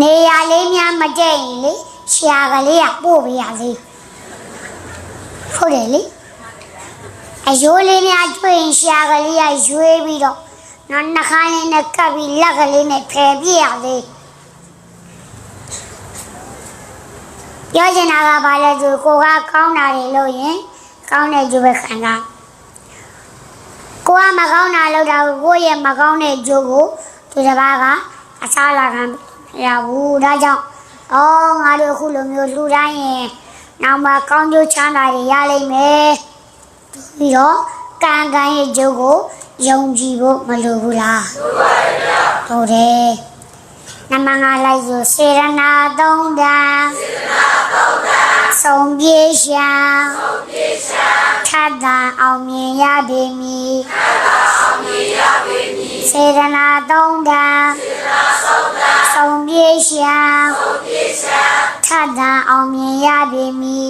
နေရလေးများမတည့်ရင်လေရှာကလေးကပို့ပေးရသေးဟုတ်တယ်လေအယိုးလေးများတွေ့ရင်ရှာကလေးကရွေးပြီးတော့နောက်နှခမ်းလေးနဲ့ကပ်ပြီးလက်ကလေးနဲ့ဖယ်ပြရသေးပြောချင်တာကဘာလဲဆိုကိုကကောင်းတာတွေလို့ရင်ကောင်းတဲ့ကျိုးပဲခံစားကိုကမကောင်းတာလုပ်တာကိုရဲ့မကောင်းတဲ့ကျိုးကိုဒီတစ်ပါးကအစားလာခံရဘူးဒါကြောင့်ငါတို့အခုလိုမျိုးလူတိုင်းရင်နောက်မှကောင်းကျိုးချမ်းသာတွေရလိမ့်မယ်ပြီးတော့ကံရဲ့ကျိုးကိုယုံကြည်ဖို့မလိုဘူးလားလိုပါရဲ့ဗျာဟုတ်တယ်နမငါလိုက်ဆိုစေရနာသုံးတန်ဆုံးပြေရှာထပ်သာအောင်မြင်ရပေမည်စေရနာသုံးတန်ဆုံးပြေရှာထပ်သာအောင်မြင်ရပေမည်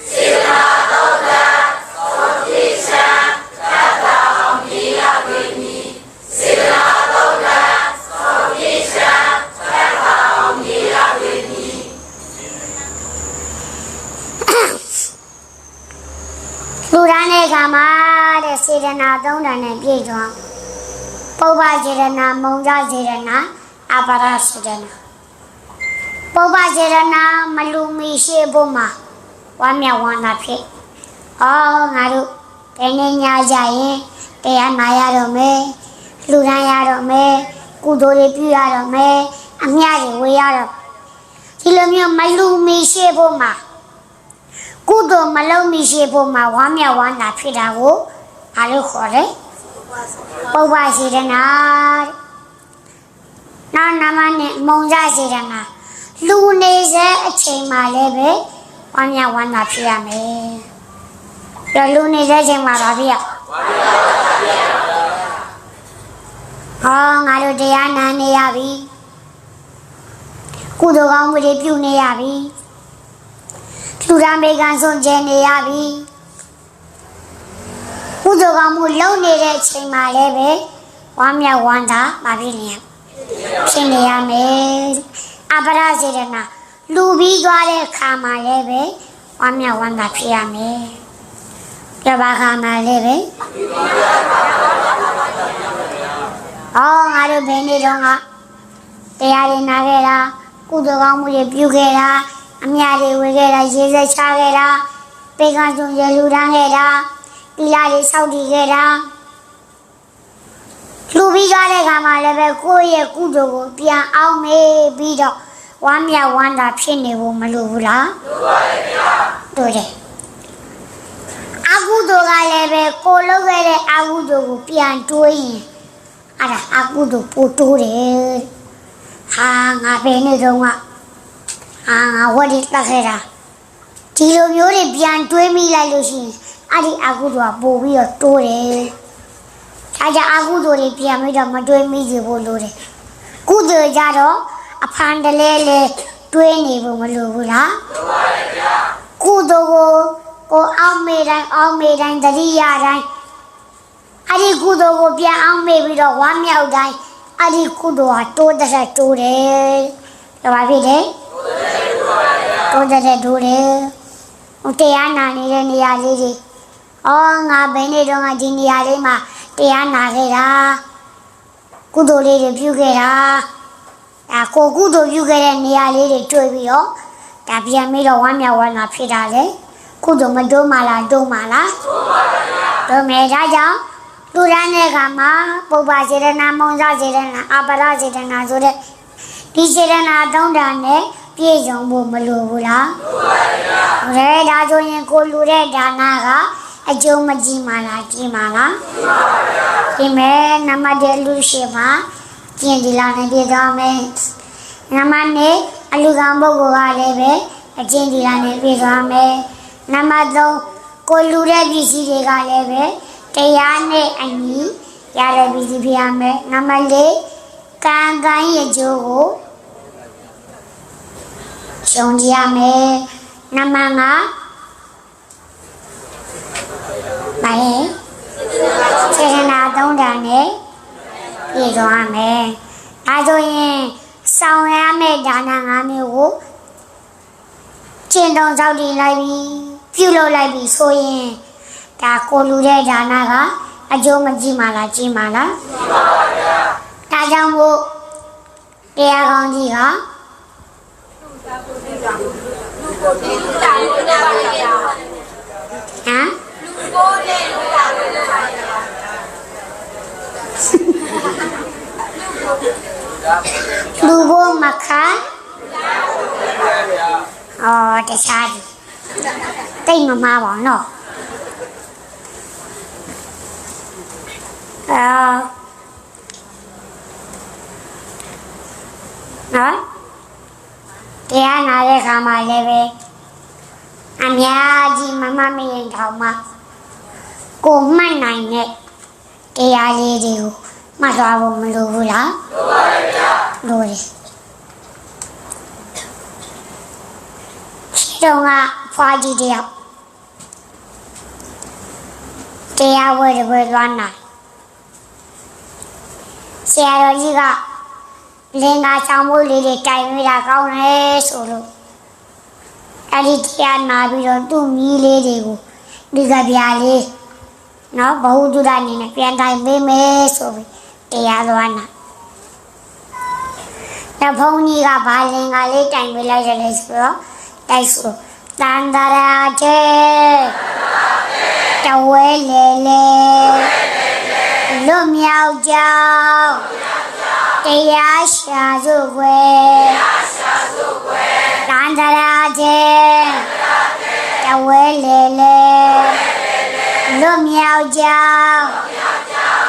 စေရနာသုံးတန်ဆုံးပြေရှာထပ်သာအောင်မြင်ရပေမည်စေရနာသုံးတန်ဆုံးပြေရှာထပ်သာအောင်မြင်ရပေမည်လူရန်တဲ့ခါမှာတဲ့စေတနာသုံးတန်နဲ့ပြည့်သွားပုပ္ပစေတနာမုံကြစေတနာ အပရစေတနာပုပ္ပစေတနာမလူမီရှိဖို့မှာဝမ်းမြောက်ဝမ်းသာဖြစ်ငါတို့ဘယ်နေ့ညကြရင်တရားနာရတော့မယ်လူရန်ရတော့မယ်ကုသိုလ်တွေပြုရတော့မယ်အမြတ်တွေဝေရတော့ဒီလိုမျိုးမလူမီရှိဖို့မှာကုသိုလ်မလုံးမီရှိဖို့မှာဝမ်းမြောက်ဝမ်းသာဖြစ်တာကိုအားလို့ခေါ်တယ်ပုပ္ပစေတနာနောက်နမနဲ့မုံကြစေတနာလူနေတဲ့အချိန်မှာလည်းပဲဝမ်းမြောက်ဝမ်းသာဖြစ်ရမယ်ပြောလူနေတဲ့အချိန်မှာပါဗျာငါတို့တရားနာနေရပြီကုသိုလ်ကောင်းမှုတွေပြုနေရပြီလူရန်ဘေကံဆုံးကျနေရပြီကုသိုလ်ကောင်းမှုလုပ်နေတဲ့အချိန်မှာလည်းပဲဝမ်းမြောက်ဝမ်းသာပါပြီလေဖြစ်နေရမယ်အပရစေတနာလူပြီးသွားတဲ့ခါမှာလည်းပဲဝမ်းမြောက်ဝမ်းသာဖြစ်ရမယ်ပြပါခါမှာလည်းပဲငါတို့ဘယ်နေ့တော့ကတရားတွေနာခဲ့တာကုသိုလ်ကောင်းမှုတွေပြုခဲ့တာအမြတ်တွေဝေခဲ့တာရေစက်ချခဲ့တာပေကံဆုံးရလူတန်းခဲ့တာတိလာတွေစောက်တည်ခဲ့တာလူပြီးကြတဲ့ခါမှာလည်းပဲကိုယ့်ရဲ့ကုသိုလ်ကိုပြန်အောင်မေးပြီးတော့ဝမ်းမြောက်ဝမ်းသာဖြစ်နေဖို့မလိုဘူးလားလိုပါတယ်ဗျာတို့တယ်အကုသိုလ်ကလည်းပဲကိုလုပ်ခဲ့တဲ့အကုသိုလ်ကိုပြန်တွေးရင်အဲ့ဒါအကုသိုလ်ပို့တိုးတယ်ငါပဲနေတော့ငါဝတ်ဒီတက်ခဲ့တာဒီလိုမျိုးတွေပြန်တွေးမိလိုက်လို့ရှိရင်အဲ့ဒီအကုသိုလ်ကပို့ပြီးတော့တိုးတယ်ဒါကြောင့်အကုသိုလ်တွေပြန်ပြီးတော့မတွေးမိစေဖို့လိုတယ်ကုသိုလ်ကြတော့အဖန်တလဲလဲတွေးနေဖို့မလိုဘူးလားလိုပါတယ်ဗျာကုသိုလ်ကိုအောင်မေတိုင်းတတိယတိုင်းအဲ့ဒီကုသိုလ်ကိုပြန်အောင်မေပြီးတော့ဝမ်းမြောက်တိုင်းအဲ့ဒီကုသိုလ်ဟာတိုးတဲ့တိုးတယ်ဒါပါဖြစ်တယ်တိုးတဲ့တိုးတယ်တရားနာနေတဲ့နေရာလေးတွေငါဘယ်နေ့တော့ငါဒီနေရာလေးမှာတရားနာခဲ့တာကုသိုလ်လေးတွေပြုခဲ့တာကိုကုသိုလ်ပြုခဲ့တဲ့နေရာလေးတွေတွေ့ပြီးတော့ဒါပြန်ပြီးတော့ဝမ်းမြောက်ဝမ်းသာဖြစ်တာလေကုသိုလ်မတိုးမှလားတိုးမှလားတိုးပါပါဗျာတိုးမယ်ဒါကြောင့်လူရန်တဲ့ခါမှာပုပ္ပစေတနာမုံစစေတနာအပရစေတနာဆိုတဲ့ဒီစေတနာသုံးတာနဲ့ပြည့်စုံဖို့မလိုဘူးလားလိုပါဗျာဒါဆိုရင်ကိုလူတဲ့ဒါနာကအကျိုးမကြီးမှလားကြီးမှလားကြီးပါဗျာဒီမဲ့နမတဲ့လူရှိမှာကျင့်ဒီလာနဲ့ပြသွားမယ်နမနဲ့အလူကံပုဂ္ဂိုလ်ကလည်းပဲအကျင့်ဒီလာနဲ့ပြသွားမယ်နမ3ကိုလူတဲ့ပစ္စည်းတွေကလည်းပဲတရားနဲ့အညီရတဲ့ပစ္စည်းပြရမယ်နမ4ကံကံရဲ့အကျိုးကိုရှုံးကြရမယ်နမ5စေတနာသုံးတာနဲ့ပြည်သွားမယ်ဒါဆိုရင်ဆောင်ရမယ့်ဒါန5မျိုးကိုကျင့်သုံးစောင့်တည်လိုက်ပြီးပြုလုပ်လိုက်ပြီးဆိုရင်ဒါကိုလူတဲ့ဒါနကအကျိုးမကြီးမှလားကြီးမှလားကြီးပါပါဗျာဒါကြောင့်မို့တရားကောင်းကြီးကလူကိုတည်လူတာလို့ပြောပါဗျာဟမ်လူကိုနဲ့လူတာလို့ပြောပါဗျာလူကိုမခါတခြားတိတ်မမှားပါနော်နော်တရားနာတဲ့ခါမှာလည်းပဲအများကြီးမမရင်ထောင်မှကိုမှတ်နိုင်တဲ့တရားလေးတွေကိုမှတ်သွားဖို့မလိုဘူးလားလိုပါတယ်ဗျာလိုတယ်ရှိတော့ကဖွားကြီးတယောက်တရားဝဲသွားနိုင်ဆရာတော်ကြီးကလင်္ကာဆောင်မှုလေးတွေတိုင်မိတာကောင်းတယ်ဆိုလို့အဲ့ဒီတရားနာပြီးတော့သူ့မီးလေးတွေကိုဒီကဗျာလေးနော်ဘ ഹു တုဒ္ဒအနေနဲ့ပြန်တိုင်ပေးမယ်ဆိုပြီးတရားသွားနာ ဖုန်းကြီးကဘာလင်ကလေးတိုင်ပေးလိုက်တယ်လေဆိုတော့တိုက်ဆိုတန်တရာချေတဝဲလေလေလွတ်မြောက်ကြောင်းတရားရှာစုွယ်တန်တရာချေတဝဲလေလေလွတ်မြောက်ကြောင်း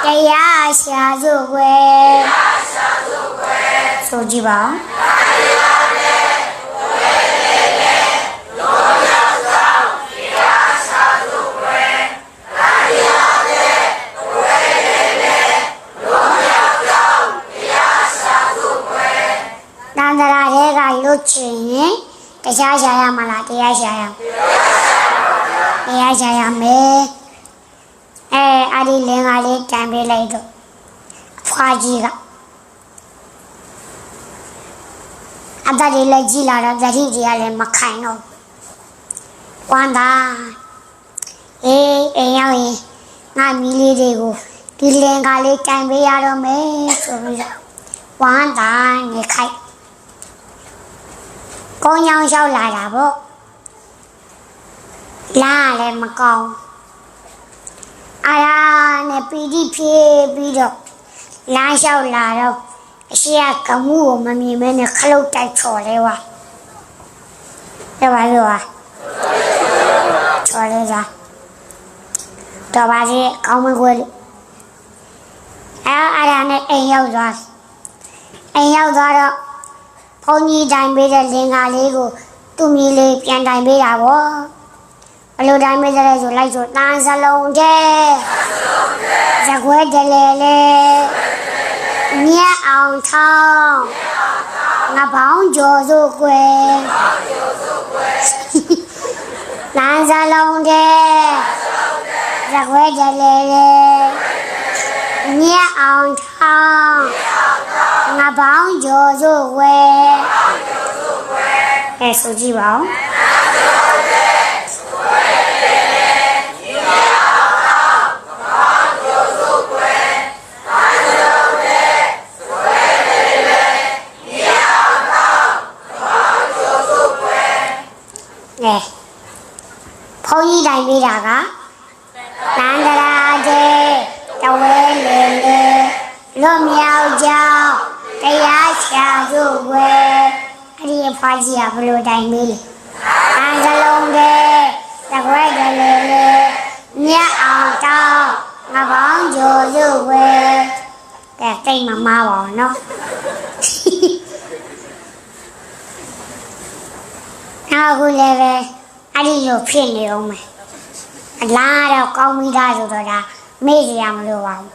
တရားရှာစုွယ်ဆိုကြည့်ပါတန်တရာတွေကလွတ်ချင်ရင်တရားရှာရမလားတရားရှာရတရားရှာရမယ်အဲ့ဒီလင်္ကာလေးတန်ပေးလိုက်တော့အဖွားကြီးကအတ္တတွေလည်းကြီးလာတော့တတိကြီးကလည်းမခိုင်တော့ဝမ်းသာအိမ်ရောက်ရင်ငါမီးလေးတွေကိုဒီလင်္ကာလေးတန်ပေးရတော့မယ်ဆိုပြီးတော့ဝမ်းသာနေခိုက်ကောင်းကြောင်လျှောက်လာတာပေါ့လာလည်းမကောင်းအာရနဲ့ပီတိဖြည့်ပြီးတော့လမ်းလျှောက်လာတော့အရှိကကမှုကိုမမြင်မဲနဲ့ခလုတ်တိုက်ချော်လဲဝါရပါရောချော်လဲကြတော့ပါစေကောင်းမွေးအာရနဲ့အိမ်ရောက်သွားတော့ဘုန်းကြီးတိုင်ပေးတဲ့လင်္ကာလေးကိုသူ့မြေးလေးပြန်တိုင်ပေးတာပေါ့ဘယ်လိုတိုင်ပေးတယ်ဆိုလိုက်ဆိုတန်စလုံးတဲ့ဇကွဲတလေလေမြတ်အောင်ထောင်းငါပေါင်းကြော်စို့ကွယ်တန်စလုံးတဲ့ဇကွဲတလေလေမြတ်အောင်ထောင်းငါပေါင်းကြော်စို့ကွယ်ဆိုကြည့်ပါဦးဘုန်းကြီးတိုင်ပေးတာကတန်တရာကျဲတဝဲလေလေလွတ်မြောက်ကြောင်းတရားရှာစုွယ်အဲ့ဒီအဖွားကြီးကဘယ်လိုတိုင်ပေးလဲတန်စလုံးတဲ့တကွဲလေလေမြတ်အောင်တောင်းငါပေါင်းကြိုစုွယ်တဲ့တိတ်မမားပါဘူးနော်အခုလည်းပဲအဲ့ဒီလိုဖြစ်နေအောင်မယ်အလားတော့ကောင်းပြီးသားဆိုတော့ဒါမေ့စရာမလိုပါဘူး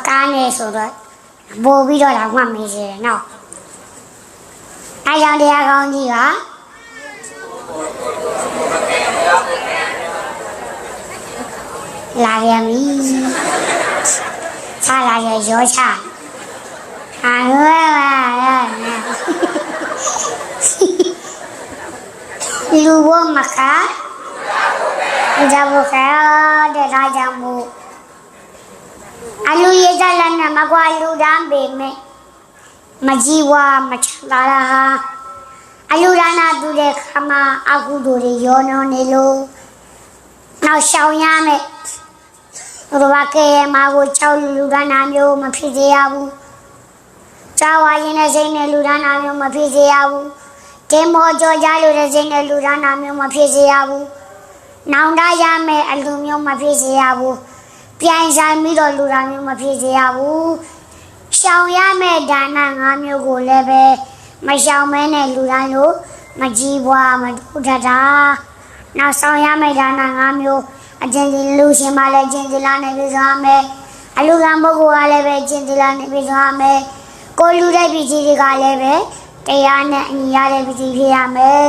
။ကားနေဆိုတော့ပို့ပြီးတော့တော့မှမေ့စေတယ်နော်။အဲကြောင့်တရားကောင်းကြီးကလာရမီ။စားလာရရောချ။ဟာဝဲပါလား။လူဘမခါလူကြဘခါတဲ့ဒါကြောင့်မို့အလူရကြလနဲ့မကွာလူတန်းပေမဲ့မကြီးဝါမချလာဟာအလူရနာတူတဲ့ခမအကုသိုလ်တွေရောနှောနေလို့နောက်ရှောင်ရမယ်ဘဝကဲမှာကိုချောက်လူရနာမျိုးမဖြစ်စေရဘူးကြာဝါရင်တဲ့စိတ်နဲ့လူရနာမျိုးမဖြစ်စေရဘူးတင်မောကြောကြလို့တဲ့စိတ်နဲ့လူရနာမျိုးမဖြစ်စေရဘူးနောင်တရမယ်အလူမျိုးမဖြစ်စေရဘူးပြန်ဆိုင်ပြီးတော့လူရမျိုးမဖြစ်စေရဘူးရှောင်ရမယ်ဒါန၅မျိုးကိုလည်းပဲမရှောင်မဲနဲ့လူတိုင်းလို့မကြီးပွားမဒုထတာနောက်ဆောင်ရမယ်ဒါန၅မျိုးအကျဉ်းစီလူရှင်မှလည်းကျဉ်းစီလာနေပြီးသွားမယ်အလူကံပုဂ္ဂိုလ်ကလည်းပဲကျဉ်းစီလာနေပြီးသွားမယ်ကိုလူတဲ့ပြည်ကြီးတွေကလည်းပဲတရားနဲ့အညီရတဲ့ပြည်ကြီးဖြစ်ရမယ်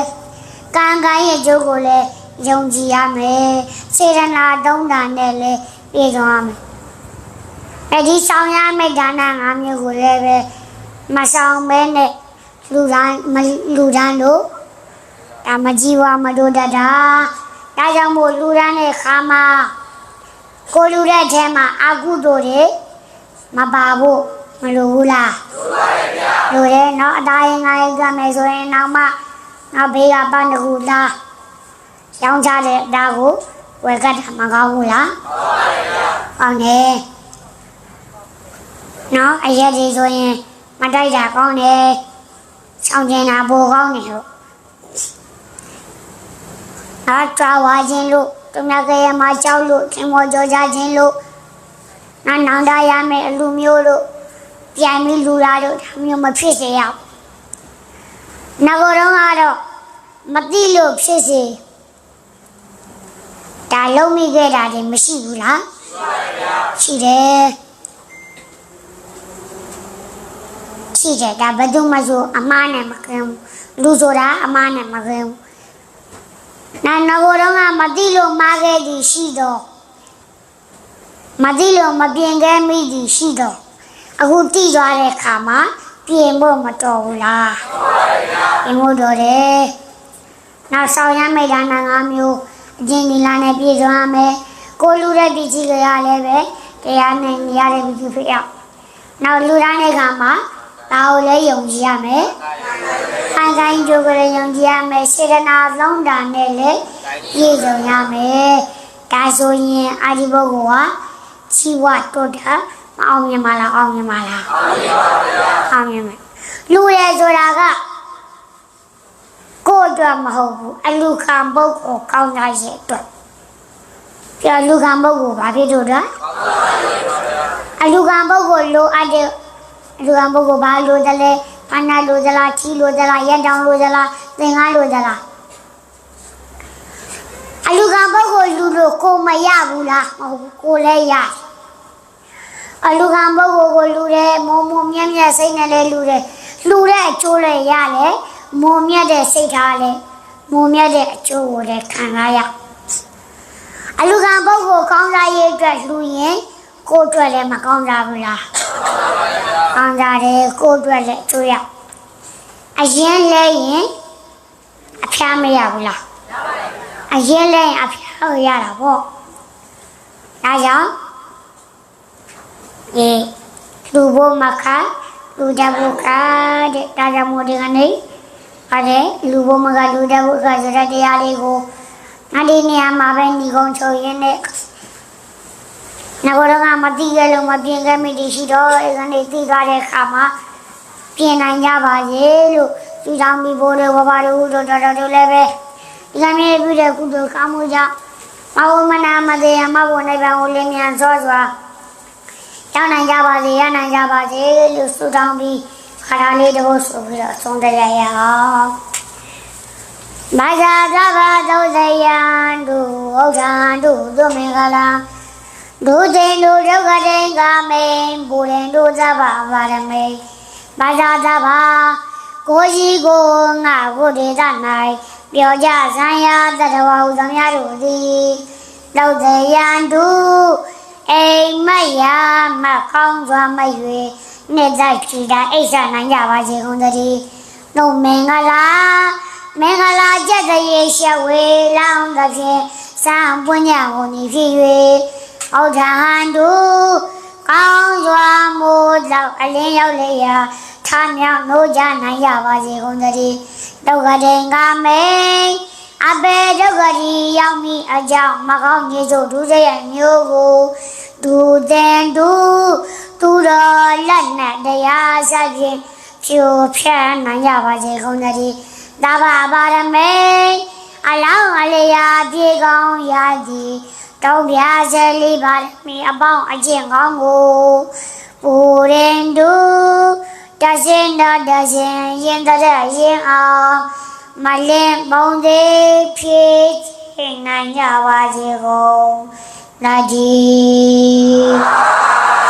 ကံကံရဲ့ကျိုးကိုလည်းယုံကြည်ရမယ်စေတနာသုံးတာနဲ့လည်းပြည့်စုံရမယ်အဲဒီဆောင်ရမယ့်ဒါန၅မျိုးကိုလည်းပဲမဆောင်မဲနဲ့လူတိုင်းတို့ဒါမကြီးဝါမတို့တတာဒါကြောင့်မို့လူတိုင်းရဲ့ခါမှာကိုလူတဲ့ထဲမှာအကုသိုလ်တွေမပါဘူးမလိုဘူးလားလိုပါတယ်ဗျာ လူတွေနော်အသားရင်ငါရင်ကမယ်ဆိုရင်နောက်မှနောက်ဘေးကပန်းတကူသားရောင်းချတဲ့အသားကိုဝယ်ကတ်တာမကောင်းဘူးလားကောင်းတယ်နော်အရက်ကြီးဆိုရင်မတိုက်တာကောင်းတယ်ဆောင်ကျင်တာပိုကောင်းတယ်ဟုတ်နော်ကြွားဝါခြင်းလို့သူများကရမှာကြောက်လို့သင်္ဘောကြောကြခြင်းလို့နောင်တရမယ်အလူမျိုးလို့ပြန်ပြီးလူလာတော့ဒါမျိုးမဖြစ်စေရဘူး။နောက်တော့ကတော့မသိလို့ဖြစ်စေဒါလုံးမိခဲ့တာတွေမရှိဘူးလား။ရှိတယ်။ရှိတယ်ဒါဘယ်သူမှဆိုအမားနဲ့မကင်းဘူး။လူဆိုတာအမားနဲ့မကင်းဘူး။နောက်တော့ကမသိလို့မှားခဲ့သည်ရှိတော့မသိလို့မပြင်ခဲ့မိသည်ရှိတော့အခုတိသွားတဲ့ခါမှာပြင်ဖို့မတော်ဘူးလားပြင်ဖို့တော်တယ်နောက်ဆောင်ရမိတာနာ၅မျိုးအကျဉ်းဒီလာနဲ့ပြည်စွမ်းမယ်ကိုလူတဲ့ပြည်ကြီးကြရလဲပဲတရားနဲ့နေရတဲ့ပြည်ဖြစ်ရနောက်လူတိုင်းတဲ့ခါမှာဒါကိုလည်းယုံကြည်ရမယ်ခိုင်ခိုင်ကြိုးကြရယုံကြည်ရမယ်စေတနာလုံးတာနဲ့လည်းပြည်စုံရမယ်ဒါဆိုရင်အာဒီဘုတ်ကချီဝတိုးတာမအောင်မြင်ပါလားအောင်မြင်ပါလားအောင်မြင်ပါဗျာအောင်မြင်မယ်လူရဲဆိုတာကကိုယ်အတွက်မဟုတ်ဘူးအလူခံပုဂ္ဂိုလ်ကောင်းတာရဲ့အတွက်ပြလူခံပုဂ္ဂိုလ်ဘာဖြစ်လို့လဲအလူခံပုဂ္ဂိုလ်လိုအပ်တဲ့အလူခံပုဂ္ဂိုလ်ဘာလိုတယ်လဲဖဏလိုသလားချီလိုသလားရက်တောင်လိုသလားသင်္ကားလိုသလားအလူခံပုဂ္ဂိုလ်လူလို့ကိုမရဘူးလားမဟုတ်ဘူးကိုလည်းရအလူခံပုဂ္ဂိုလ်ကိုလူတယ်မုံမုံမြက်မြက်စိတ်နဲ့လည်းလူတယ်လူတဲ့အကျိုးလည်းရတယ်မုံမြက်တဲ့စိတ်ထားလည်းမုံမြက်တဲ့အကျိုးကိုလည်းခံရအလူခံပုဂ္ဂိုလ်ကောင်းစားရေးအတွက်လူရင်ကိုယ်အတွက်လည်းမကောင်းကြဘူးလားကောင်းကြတယ်ကိုယ်အတွက်လည်းအကျိုးရအရင်လဲရင်အဖျားမရဘူးလားအရင်လဲရင်အဖျားကိုရတာပေါ့ဒါကြောင့်လူဘုမခလူတဘုခတဲ့ဒါကြောင့်မို့ဒီကနေ့အဲ့လူဘုမခလူတဘုခဆိုတဲ့တရားလေးကိုဒီနေရာမှာပဲညီကုန်းချုပ်ရင်းနဲ့ငါတို့ကမသိကြလို့မပြင်ခဲ့မိတရှိတော့အဲ့ဒီသိသွားတဲ့အခါမှာပြင်နိုင်ကြပါရဲ့လို့ဒီတောင်ပြီးဖို့လို့ဘာလို့တို့လည်းပဲဒီကနေ့ပြုတဲ့ကုသိုလ်ကောင်းမှုကြောင့်မဝမနာမတရားမဘုံနိဗ္ဗာန်ကိုလင်းမြန်စွာရောက်နိုင်ကြပါစေရနိုင်ကြပါစေလို့ဆုတောင်းပြီးခါထားလေးတို့ဆိုပြီးတော့ဆုံးတရားရအောင်မာဇာသဘာသုဇယံဒုဥဒ္ဒံဒုသုမင်္ဂလာဒုသိန်ဒုဒုက္ခတိင်္ဂမေပူရင်ဒုသဗ္ဗဗာရမေမာဇာသဘာကိုကြီးကိုငါကိုဒေသ၌ပြောကြဇံရတတဝဟုသမ ्या တို့သည်သုဇယံဒုအိမ်မယမကောင်းစွာမ၍နှစ်သက်ကြည်တာအိဆာနိုင်ကြပါစေကုန်သတည်းနှုတ်မင်္ဂလာကျက်တရေရှဝေလောင်းသဖြင့်စံပွင့်ညကိုနေဖြစ်၍ဩဒဟန်တို့ကောင်းစွာမိုးသောအလင်းရောက်လေရာထားမြောက်နိုးကြနိုင်ကြပါစေကုန်သတည်းဒုက္ခတိင်္ဂမေအဘေဒုက္ခတိရောက်မိအကြောင်းမကောင်းကြီးတို့ဒုစရိုက်မျိုးကိုဒုတင်သူတော်လက်နဲ့တရားစဖြင့်ဖြိုဖျက်နိုင်ကြပါစေကုန်သတည်းသဗ္ဗဗာရမေအလောင်းအလျာပြေကောင်းရသည်တောင်းပြစေလိပါရမီအပေါင်းအကျင့်ကောင်းကိုပူရင်သူတစင်တော်တစင်ရင်တရရင်အောင်မလင်းပုံသေးဖြည့်နိုင်ကြပါစေကုန်လာကြီး